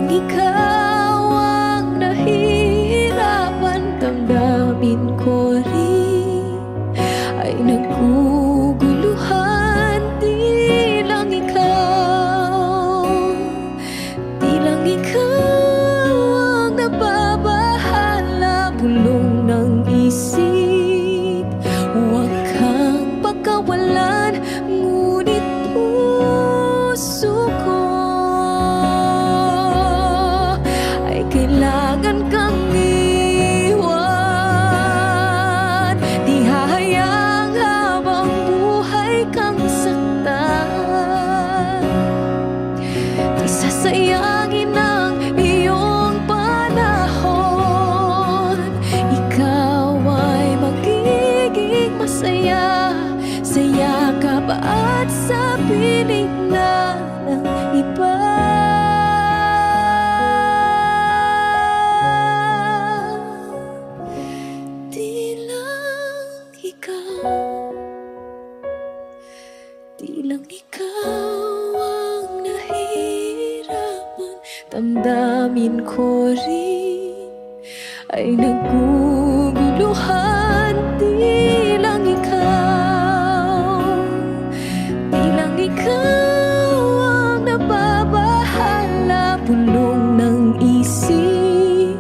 ikaw ang nahihirapan. Damdamin ko rin ay naguguluhan. Di lang ikaw ang nababahala. Bulong ng isip, huwag kang pagkawalan. Ngunit puso ko ay kailangan kang iwan. Di hahayang habang buhay kang saktan. Di sasayangin ang iyong panahon. Ikaw ay magiging masaya sa yakap at sa piling na ng iba. Di lang ikaw ang nahihirapan. Damdamin ko rin ay naguguluhan. Di lang ikaw ang nababahala. Bulong ng isip,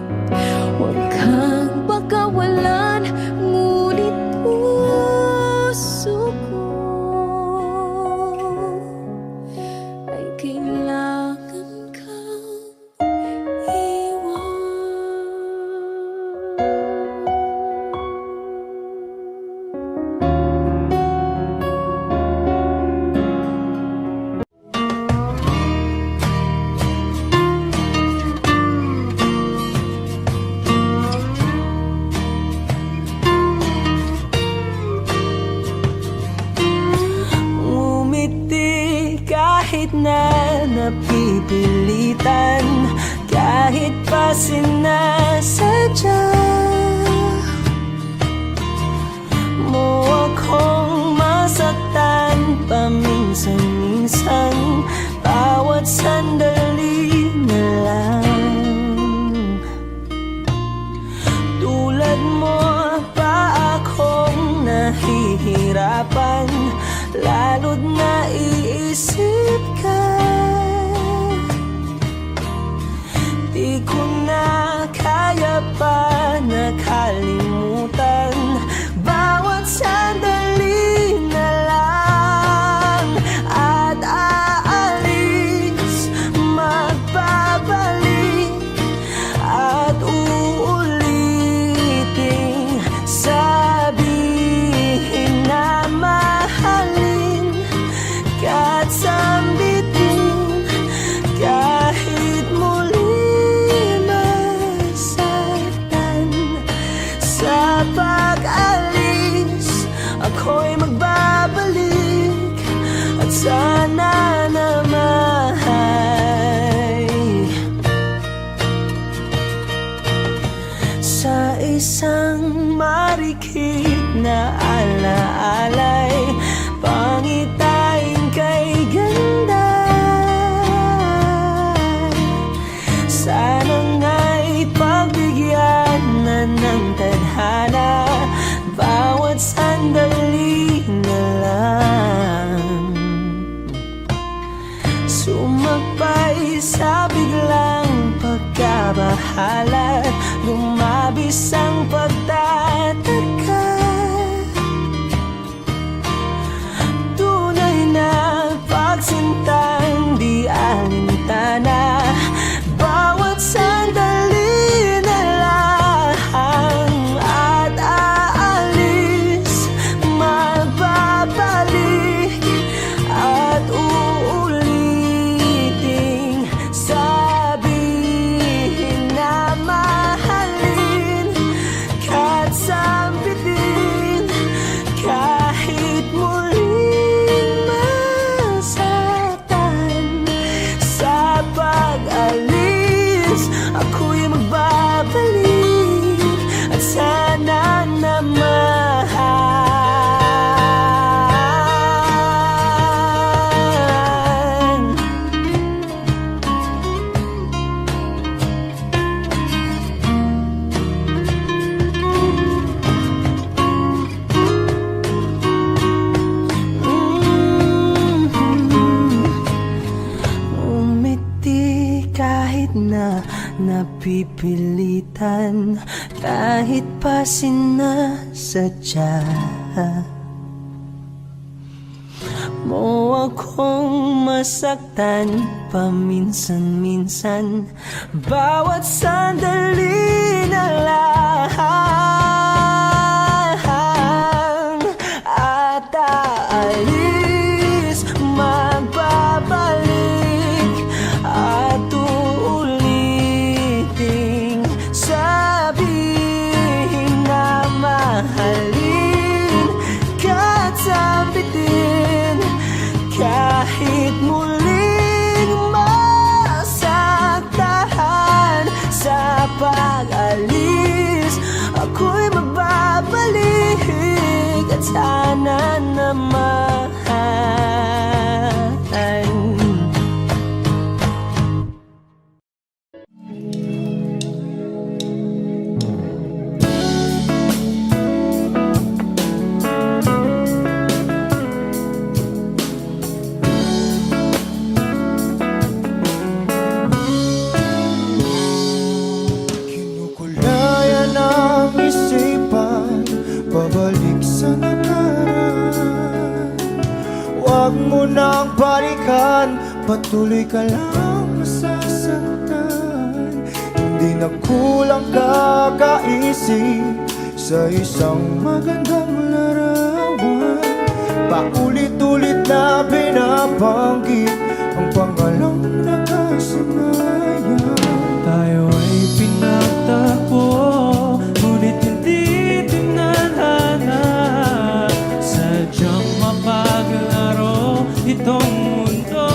huwag kang pagkawalan. Ngunit puso ko ay kailangan kang iwan. napipilitan kahit pa sinasadya mo akong masaktan paminsan-minsan, bawat sandali na lang. Tulad mo pa akong nahihirapan, lalo't naiisip ka. Di ko na kaya pa nakalimutan bawat sandali na lang. At aalis, magbabalik at uuliting sabihin na mahalin ka at sambitin kahit muli masaktan. Sa pag-alis, ako'y magbabalik at sana naman sa isang marikit na alaalay, pangitain kay ganda. Sana nga'y pagbigyan na ng tadhana bawat sandali na lang. Sumakbay sa biglang pagkabahala, lumabis ang pagtataka. Tunay na pagsintang di alintana, bawat sandali na lang. At aalis, magbabalik at uuliting sabihin na mahalin ka't sambitin kahit muling masaktan. Sa pag-alis, ako'y magbabalik at sana naman umiti kahit na napipilitan, kahit pa sinasadya mo akong masaktan paminsan-minsan, bawat sandali na lang. At aalis, magbabalik at uuliting sabihin na mahalin ka't sambitin kahit muling masaktan. Sa pag-alis, ako'y magbabalik at sana naman Kinukulayan ang isipan, pabalik sa nakaraan. Huwag mo nang balikan, patuloy ka lang masasaktan. Hindi na kulang kakaisip sa isang magandang larawan. Paulit-ulit na binabanggit ang pangalang nakasanayan. Tayo ay pinagtagpo, ngunit hindi tinadhana. Sadyang mapaglaro itong mundo.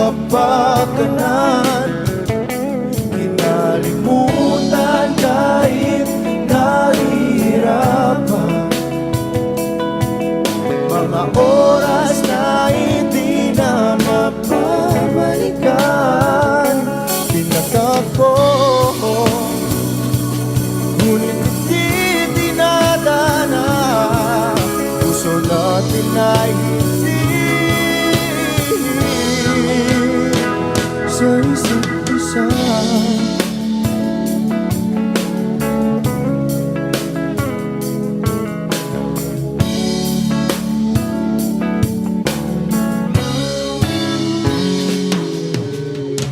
kapakanan. Kinalimutan kahit nahihirapan, mga oras na hindi na mapabalikan. Pinatako, ngunit hindi dinadana. Puso natin ay hindi sa isa't isa.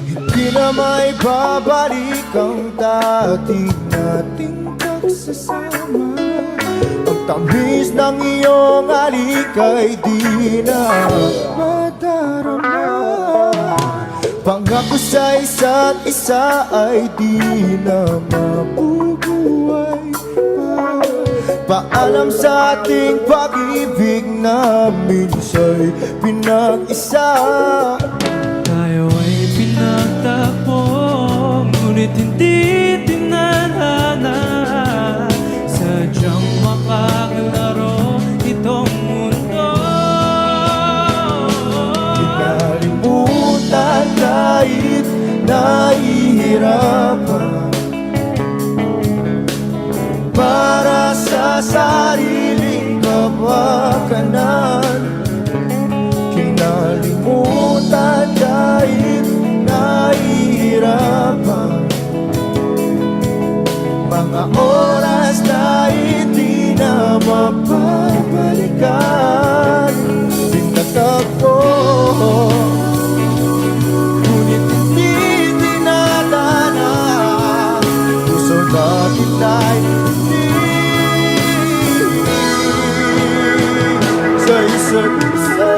Hindi na may babalik ang dating nating pagsasama. Ang tamis ng iyong halik ay di na madarama. Pangako sa isa't isa ay di na mabubuhay pa. Paalam sa ating pag-ibig na minsa'y pinag-isa. Tayo ay pinagtagpo, ngunit hindi dinadana. Sadyang makakalaro itong mundo. Kinalimutan kahit nahihirapan, para sa sariling kapakanan. Kinalimutan kahit nahihirapan, mga oras na hindi na mapabalikan. Pinatagpo, ngunit hindi dinadana. Puso natin ay hindi sa isa't isa.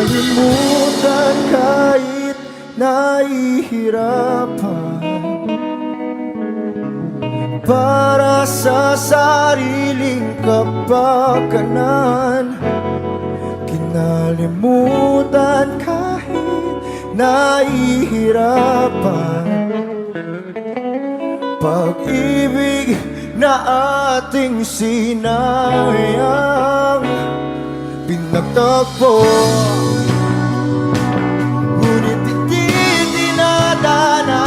Kinalimutan kahit nahihirapan, para sa sariling kapakanan. Kinalimutan kahit nahihirapan, pag-ibig na ating sinayang. Pinagtagpo, ngunit hindi dinadana.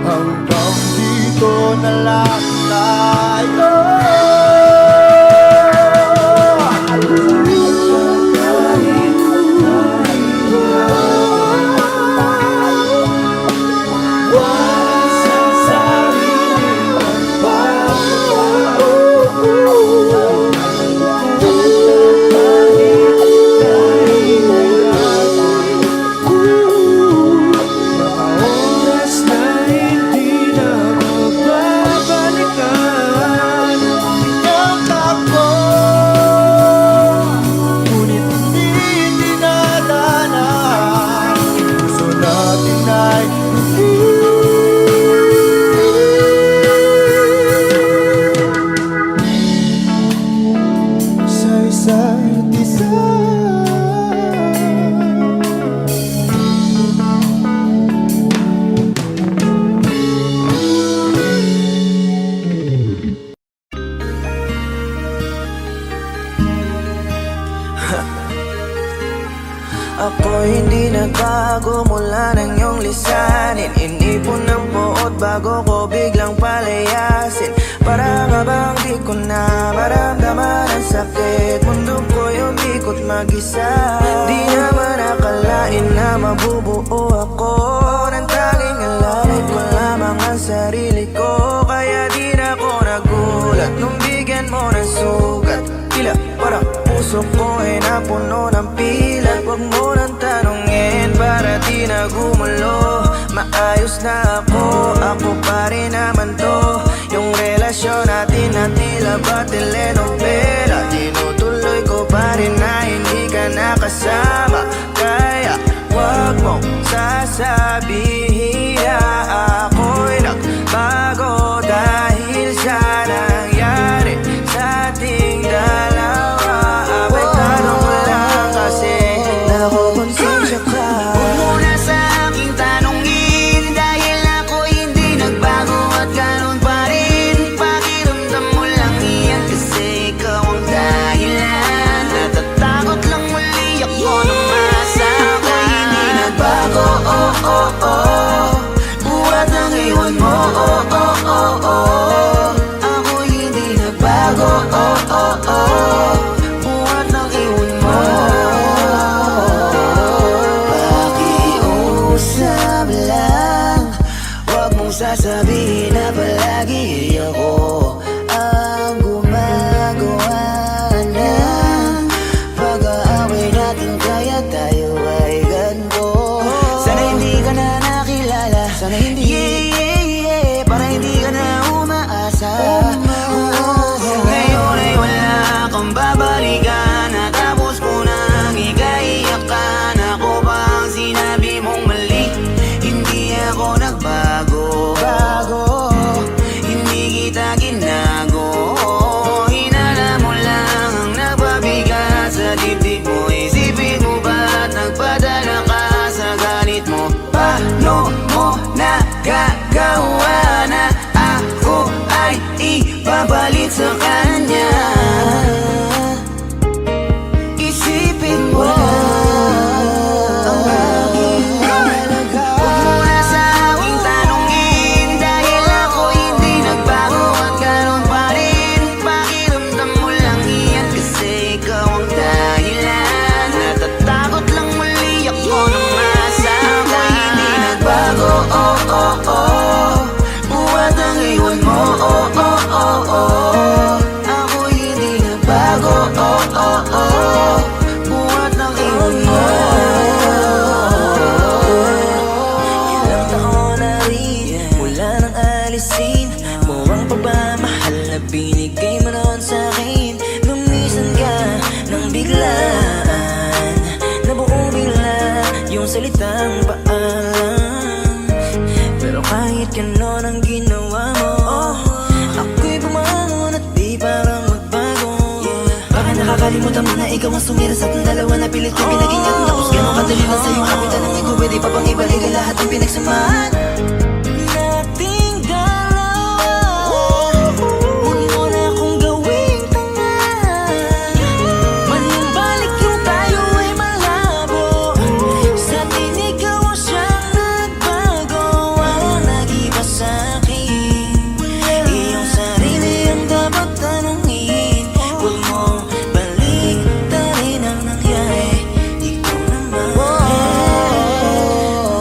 Hanggang dito na lang tayo. Ako'y hindi nagbago mula nang iyong lisanin. Inipon ng buot bago ko biglang palayasin. Para ka bang di ko na maramdaman ang sakit. Mundo ko'y umikot mag-isa. Di naman akalain na mabubuo ako ng tanging alalay ko lamang ang sarili ko. Kaya di na ako nagulat nung bigyan mo ng sugat. Tila parang puso ko ay napuno ng pilat. Huwag mo nang tanungin para di na gumulo. Maayos na ako. Ako pa rin naman to. Yung relasyon natin na tila ba telenovela, tinutuloy ko pa rin na hindi ka nakasama. Kaya wag mong sasabihin na ako'y nagbago dahil sa nangyari sa ating dalawa. Apektado mo lang kasi nakukonsensya ka. Huwag mo na sa aking tanongin, dahil ako hindi nagbago at ganun pa rin. Pakiramdam mo lang iyan kasi ikaw ang dahilan. Natatakot lang muli ako na masama. Hindi nagbago, oh oh oh, buhat ng iwan mo, oh oh oh oh. Ako hindi nagbago, oh oh oh, buhat ng iwan mo. Pakiusap lang, wag mong sasabihin na palagi ako ang gumagawa ng pag-aaway natin, kaya tayo ay ganito. Sana hindi ka na nakilala, sana hindi, para hindi ka na umaasa. Ngayon ay wala kang babalikan, natapos ko nang ikaiyakan. Ako ba ang sinabi mong mali? Hindi ako nagbago, hindi kita ginago. Hinala mo lang ang nagpabigat sa dibdib mo. Isipin mo ba't nagpadala ka sa galit mo? Paano mo nagagawa na ako ay ipapalit sa kanya? Isipin mo ang aking halaga. Huwag mo na sa aking tanongin, dahil ako hindi nagbago at ganun pa rin. Pakiramdam mo lang iyan kasi ikaw ang dahilan. Natatakot lang muli ako na masama. Hindi nagbago, oh oh oh, buhat ang iwan mo, oh oh oh oh. Ako hindi nagbago, oh oh oh, buhat ng iwan mo. Ilang taon na rin mula nang alisin mo ang pagmamahal na binigay mo noon sa'kin. Lumisan ka nang biglaan, nabuo bigla yung salitang paalam. Pero kahit ganon ang ginawa mo, ako'y bumangon at di parang magbago. Baka nakakalimutan mo na ikaw ang sumira sa ating dalawa, na pilit ko pinag-ingat. Tapos ganon kadali lang sa'yo ako'y tanongin ko, pwede pa bang ibalik ang lahat ng pinagsamahan nating dalawa? Huwag mo na akong gawing tanga, manumbalik yung tayo ay malabo. Sa atin ikaw ang siyang nagbago, walang nag-iba sa'kin. Iyong sarili ang dapat tanongin, huwag mong baliktarin ang nangyari. Ikaw naman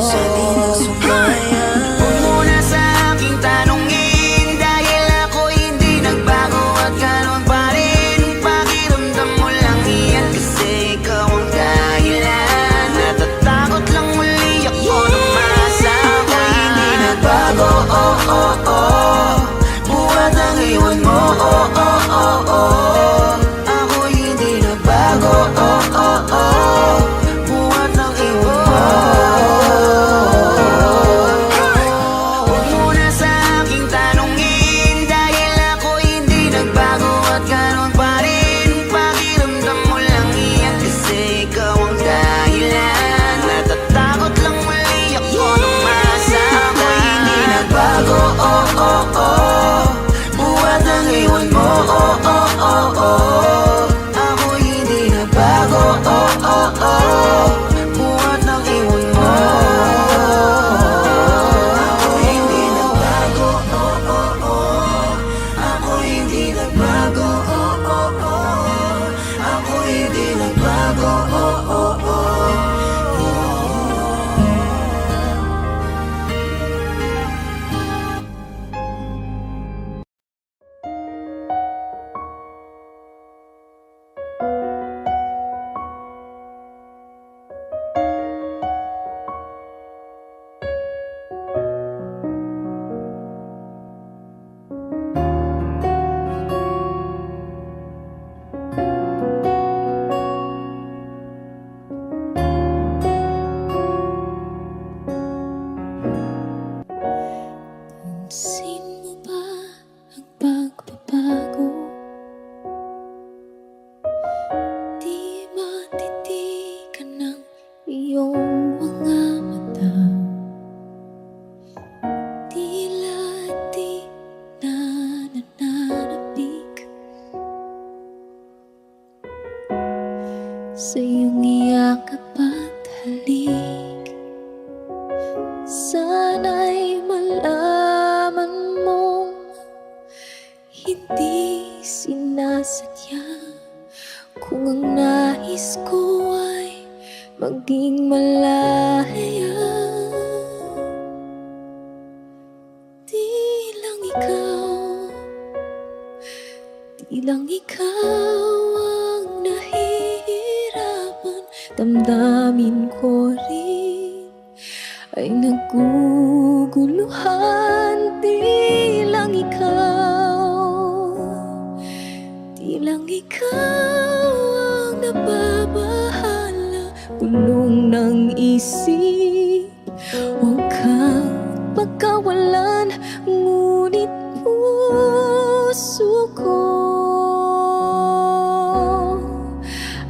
sa atin ang sumaya. Huwag mo na sa aking tanongin, dahil ako hindi nagbago at ganun pa rin. Pakiramdam mo lang iyan kasi ikaw ang dahilan. Natatakot lang muli ako na masama. Hindi nagbago, oh oh oh, buhat ang iwan mo, oh oh oh oh. Ako hindi nagbago, oh oh oh, buhat ang iwan mo. Huwag mo na sa aking tanongin, dahil ako hindi nagbago at ganun pa rin. Pakiramdam mo lang iyan kasi ikaw ang dahilan. Natatakot lang muli ako na masama. Hindi nagbago, oh oh oh, buhat ang iwan mo, hindi sinasadya. Kung ang nais ko ay maging malaya, di lang ikaw ang nahihirapan. Damdamin ko rin ay naguguluhan. Di lang ikaw ang nababahala. Bulong ng isip, huwag kang pagkawalan. Ngunit puso ko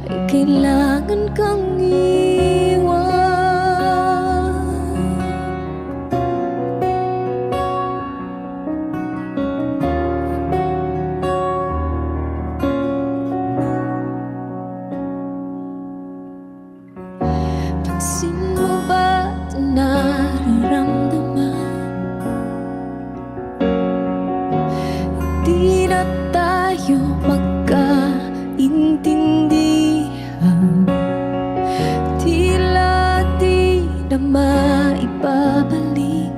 ay kailangan kang iwan. Pansin mo ba ito nararamdaman? Di na tayo magkaintindihan. Tila di na maibabalik.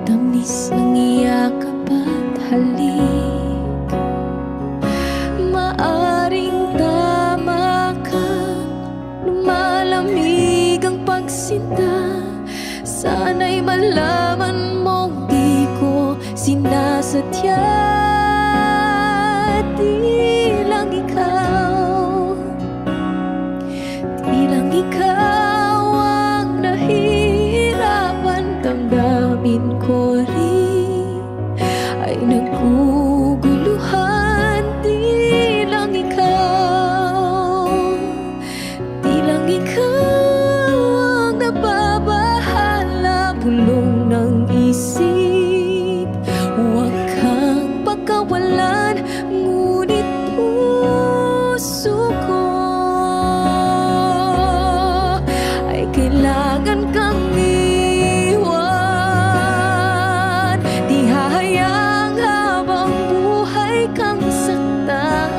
Tamis ng iyakap at halik. Maaring tama ka, lumalamig ang pagsinta. Sana'y malaman mong di ko sinasadya. Di lang ikaw ang nahihirapan. Damdamin ko rin ay naguguluhan. Di lang ikaw ang nababahala. Bulong ng isip, huwag kang pagkawalan. Ngunit puso ko ay kailangan kang iwan. Di hahayang habang buhay kang saktan.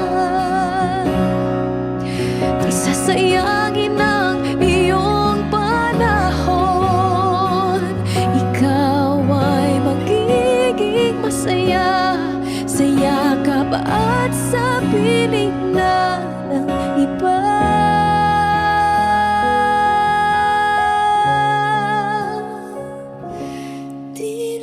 Di sasayangin ang iyong panahon. Ikaw ay magiging masaya sa yakap at sa piling na ng iba. Di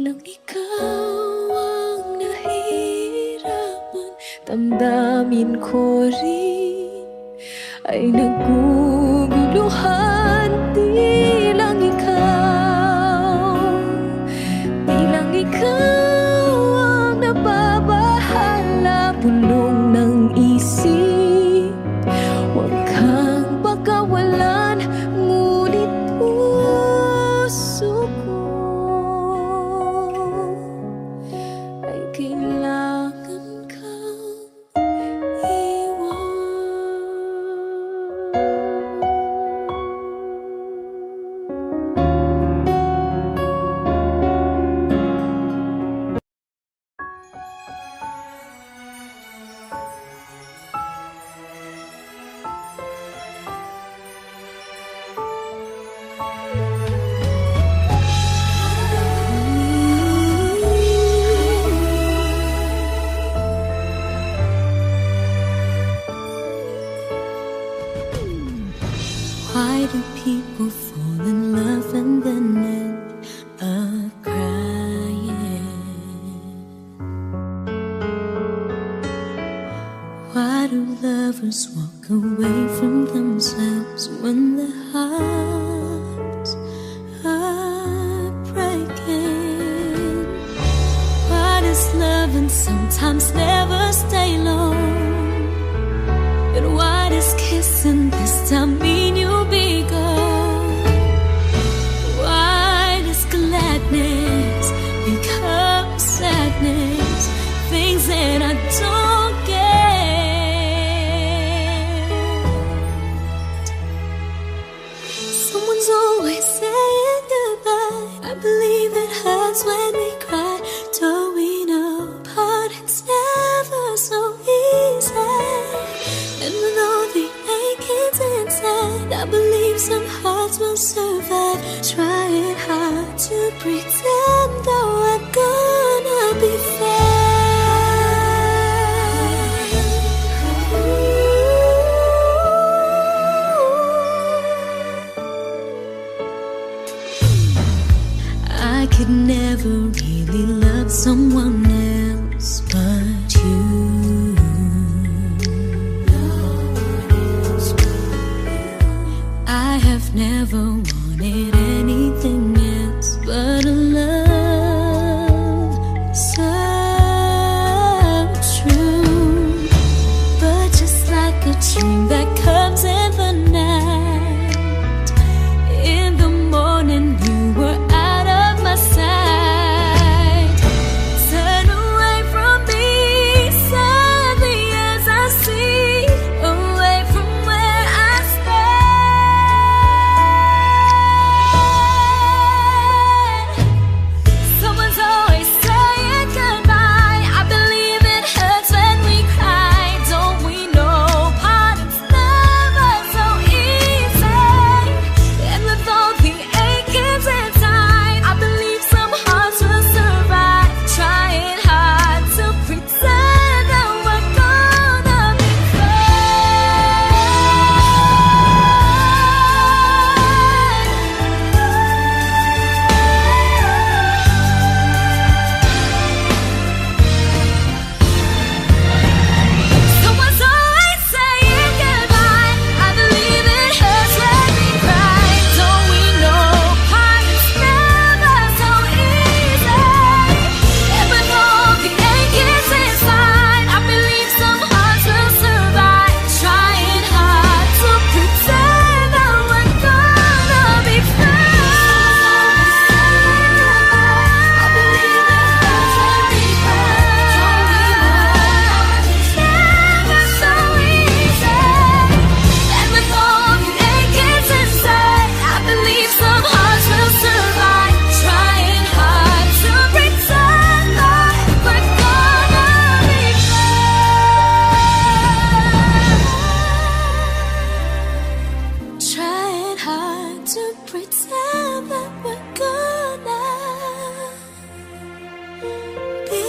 lang ikaw ang nahihirapan. Damdamin ko rin ay naguguluhan. Di lang ikaw ang nababahala. Bulong ng isip, huwag kang pagkawalan. Ngunit puso ko ay kailangan kang iwan. Why do people fall in love and then end up crying? Why do lovers walk away from themselves when their hearts are breaking? Why does loving sometimes never stay long? And why does kissing this time mean you'll be gone? Why does gladness become sadness? Things that I don't get. Someone's believe it hurts when we cry. Don't we know parting's never so easy? And with all the achings inside, I believe some hearts will survive. Trying hard to pretend that we're gonna be I could never really love someone else but you. I have never wanted anything else but a love so true. But just like a dream that comes in the night, in the morning you were out of my sight. Turn away from me, sadly as I see, away from where I stand. Someone's always saying goodbye. I believe it hurts when we cry. Don't we know parting's never so easy? And with all the achings inside, I believe some hearts will survive. Trying hard to pretend that we're gonna be Someone's always saying goodbye. I believe it hurts when we cry. Don't we know parting's never so easy? And with all the achings inside, I believe some hearts will survive. Trying hard to pretend that we're gonna be I believe it hurts when we never so easy. And with all the achings inside, I believe some hearts will survive. Trying hard to pretend that we're gonna be Trying hard to pretend that we're gonna be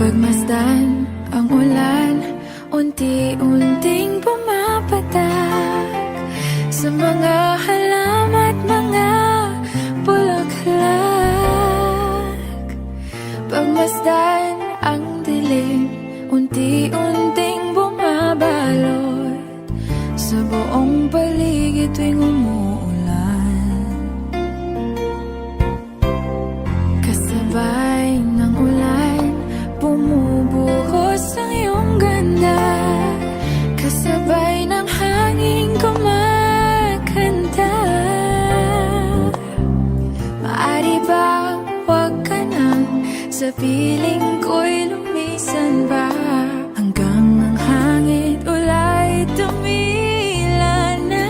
Pagmasdan ang ulan, unti-unting pumapatak sa mga halaman at mga bulaklak. Pagmasdan ang dilim, unti-unting bumabalot sa buong paligid tuwing umuulan. Kasabay ng ulan, bumubuhos ang iyong ganda. Kasabay ng hangin kumakanta. Maari bang huwag ka nang sa piling ko'y lumisan ba? Hanggang ang hangin ulay tumila na.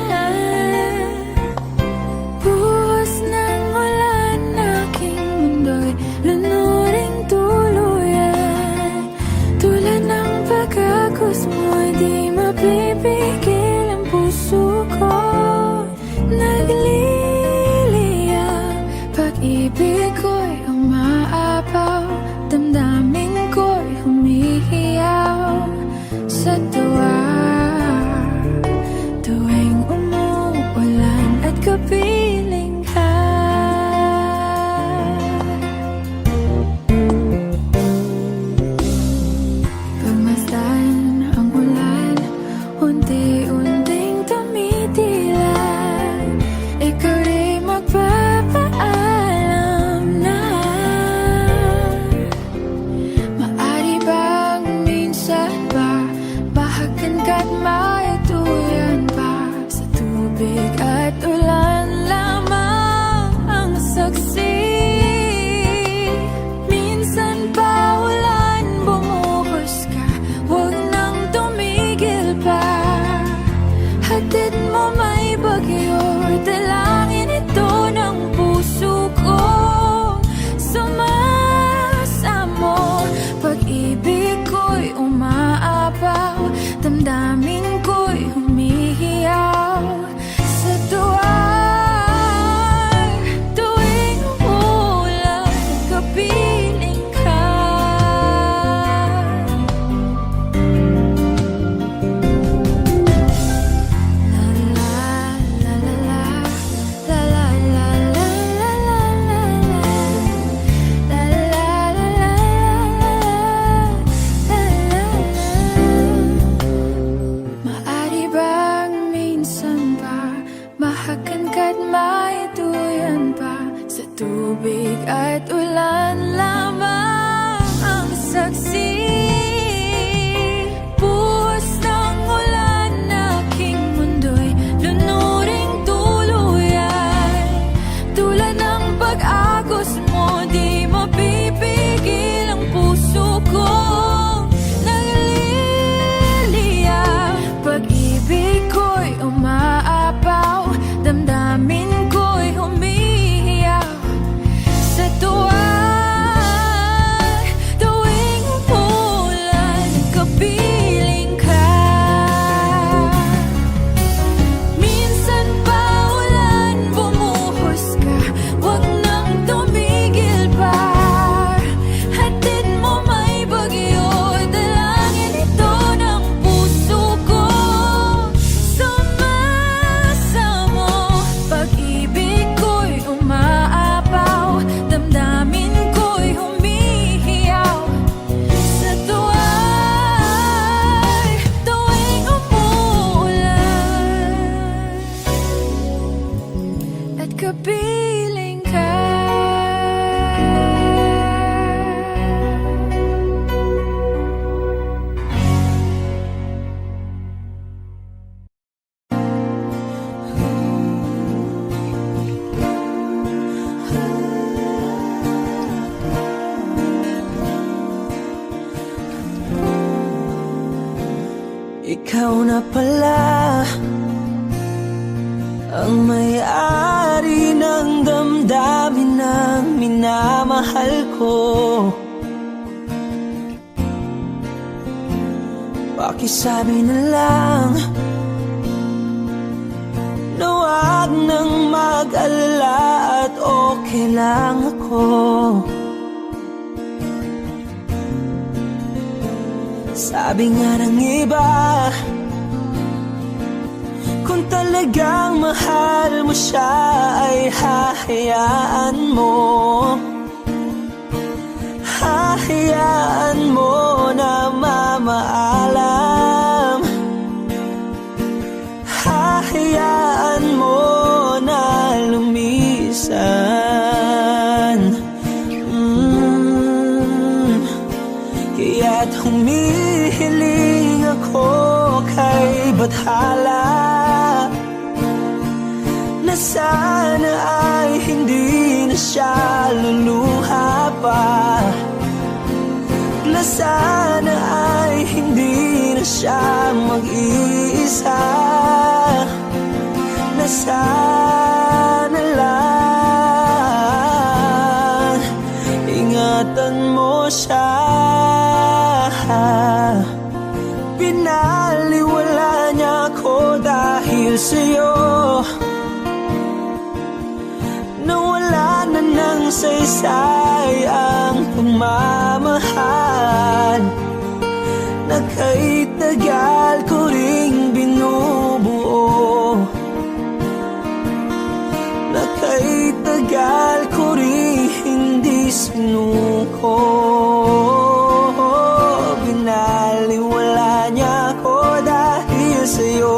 Buhos ng ulan, aking mundo'y lunuring tuluyan. Tulad ng pagkagos mo'y di mapipigil ang puso ko. Nagliliyab, pag-ibig ko'y ang maapaw, damdamin Hakan ka't maituyan pa sa tubig at ulan lamang ang saksi. Buhos ng ulan aking mundo'y lunuring tuluyan. Tulad ng pag-agos mo, di mapipigil ang puso ko. Nagliliya, pag-ibig ko'y umaapaw, damdamin ko'y humihiyaw sa tuwa. Tuwing umulan, kapiling ka. Minsan pa ulan, bumuhos ka, wag nang tumigil pa. Hatid mo may bagyo, dalangin ito ng puso ko. Sumasamo, pag-ibig ko'y umaapaw, damdamin ko'y humihiyaw sa tuwa. Tuwing umuulan at kapiling ka. Ikaw na pala ang may-ari ng damdamin ng minamahal ko. Pakisabi na lang na wag nang mag-alala at okay lang ako. Sabi nga ng iba, kung talagang mahal mo siya ay hahayaan mo. Hahayaan mo na mamaalam. Hahayaan mo na lumisan. Kaya't humihiling ako kay Bathala na sana ay hindi na siya luluha pa. Na sana ay hindi na siya mag-iisa. Na sana lang ingatan mo siya. Pinaliwala niya ako dahil sa'yo. Nawala na ng saysay ang pagmamahal na kay tagal ko ring binubuo. Na kay tagal ko ring hindi sinuko. Binaliwala niya ako dahil sa'yo.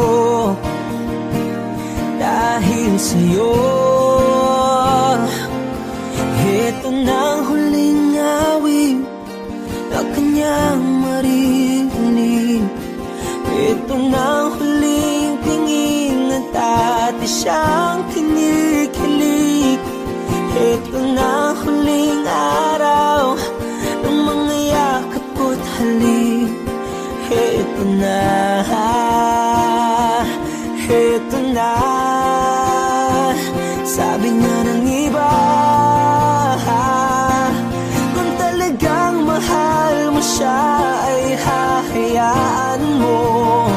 Dahil sa'yo. Ito na ang huling awit na kanyang maririnig. Ito na ang huling tingin at dati siyang kinikilig. Ito na ang huling araw ng mga yakap ko't halik. Ito na, ito na. Sabi nga ng iba, kung talagang mahal mo siya ay hahayaan mo.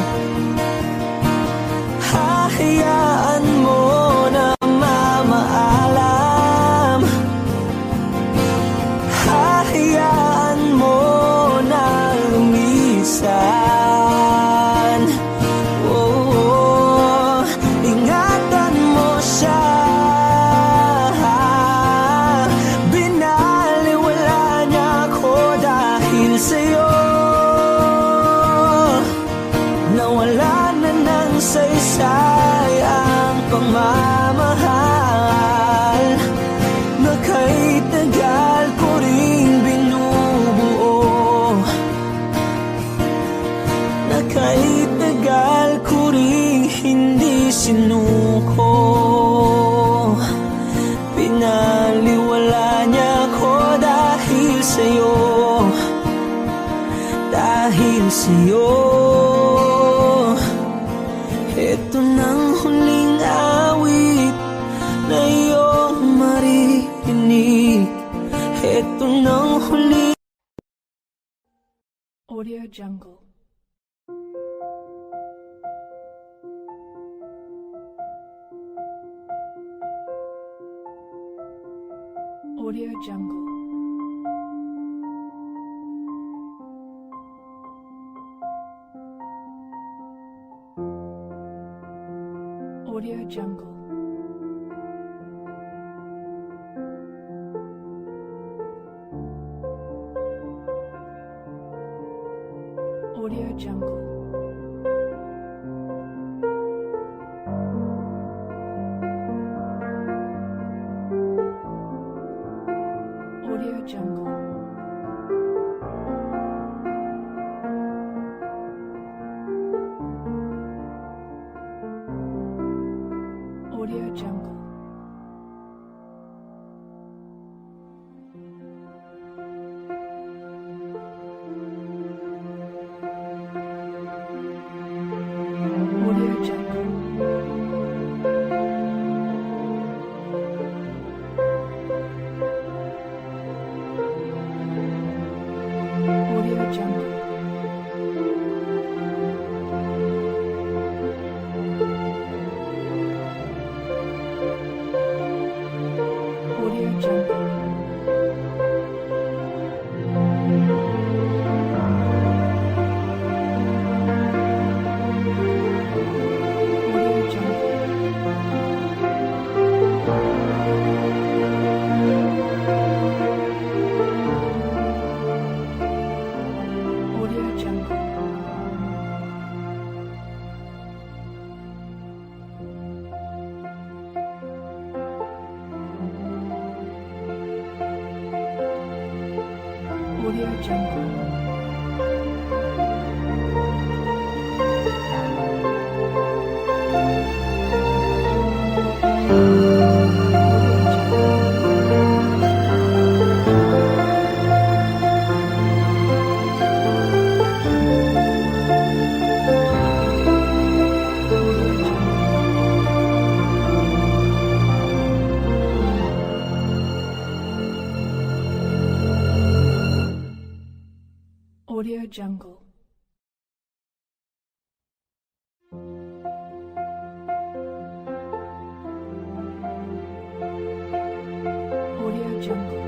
Hahayaan mo na mamaalam. Hahayaan mo na lumisan. Oh, ingatan mo siya. pagmamahal na kay tagal ko ring binubuo, na kay tagal ko ring hindi sinuko. Pinaliwala niya ko dahil sa'yo, dahil sa'yo. Ito nang huling awit na iyong maririnig. Ito nang huling Audio Jungle. Audio Jungle. Audio Jungle. Audio Jungle. Audio Jungle. Audio Jungle. Audio Jungle. Audio Jungle. Audio Jungle. Audio Jungle. Audio Jungle. Audio Jungle. Audio Jungle. Audio Jungle.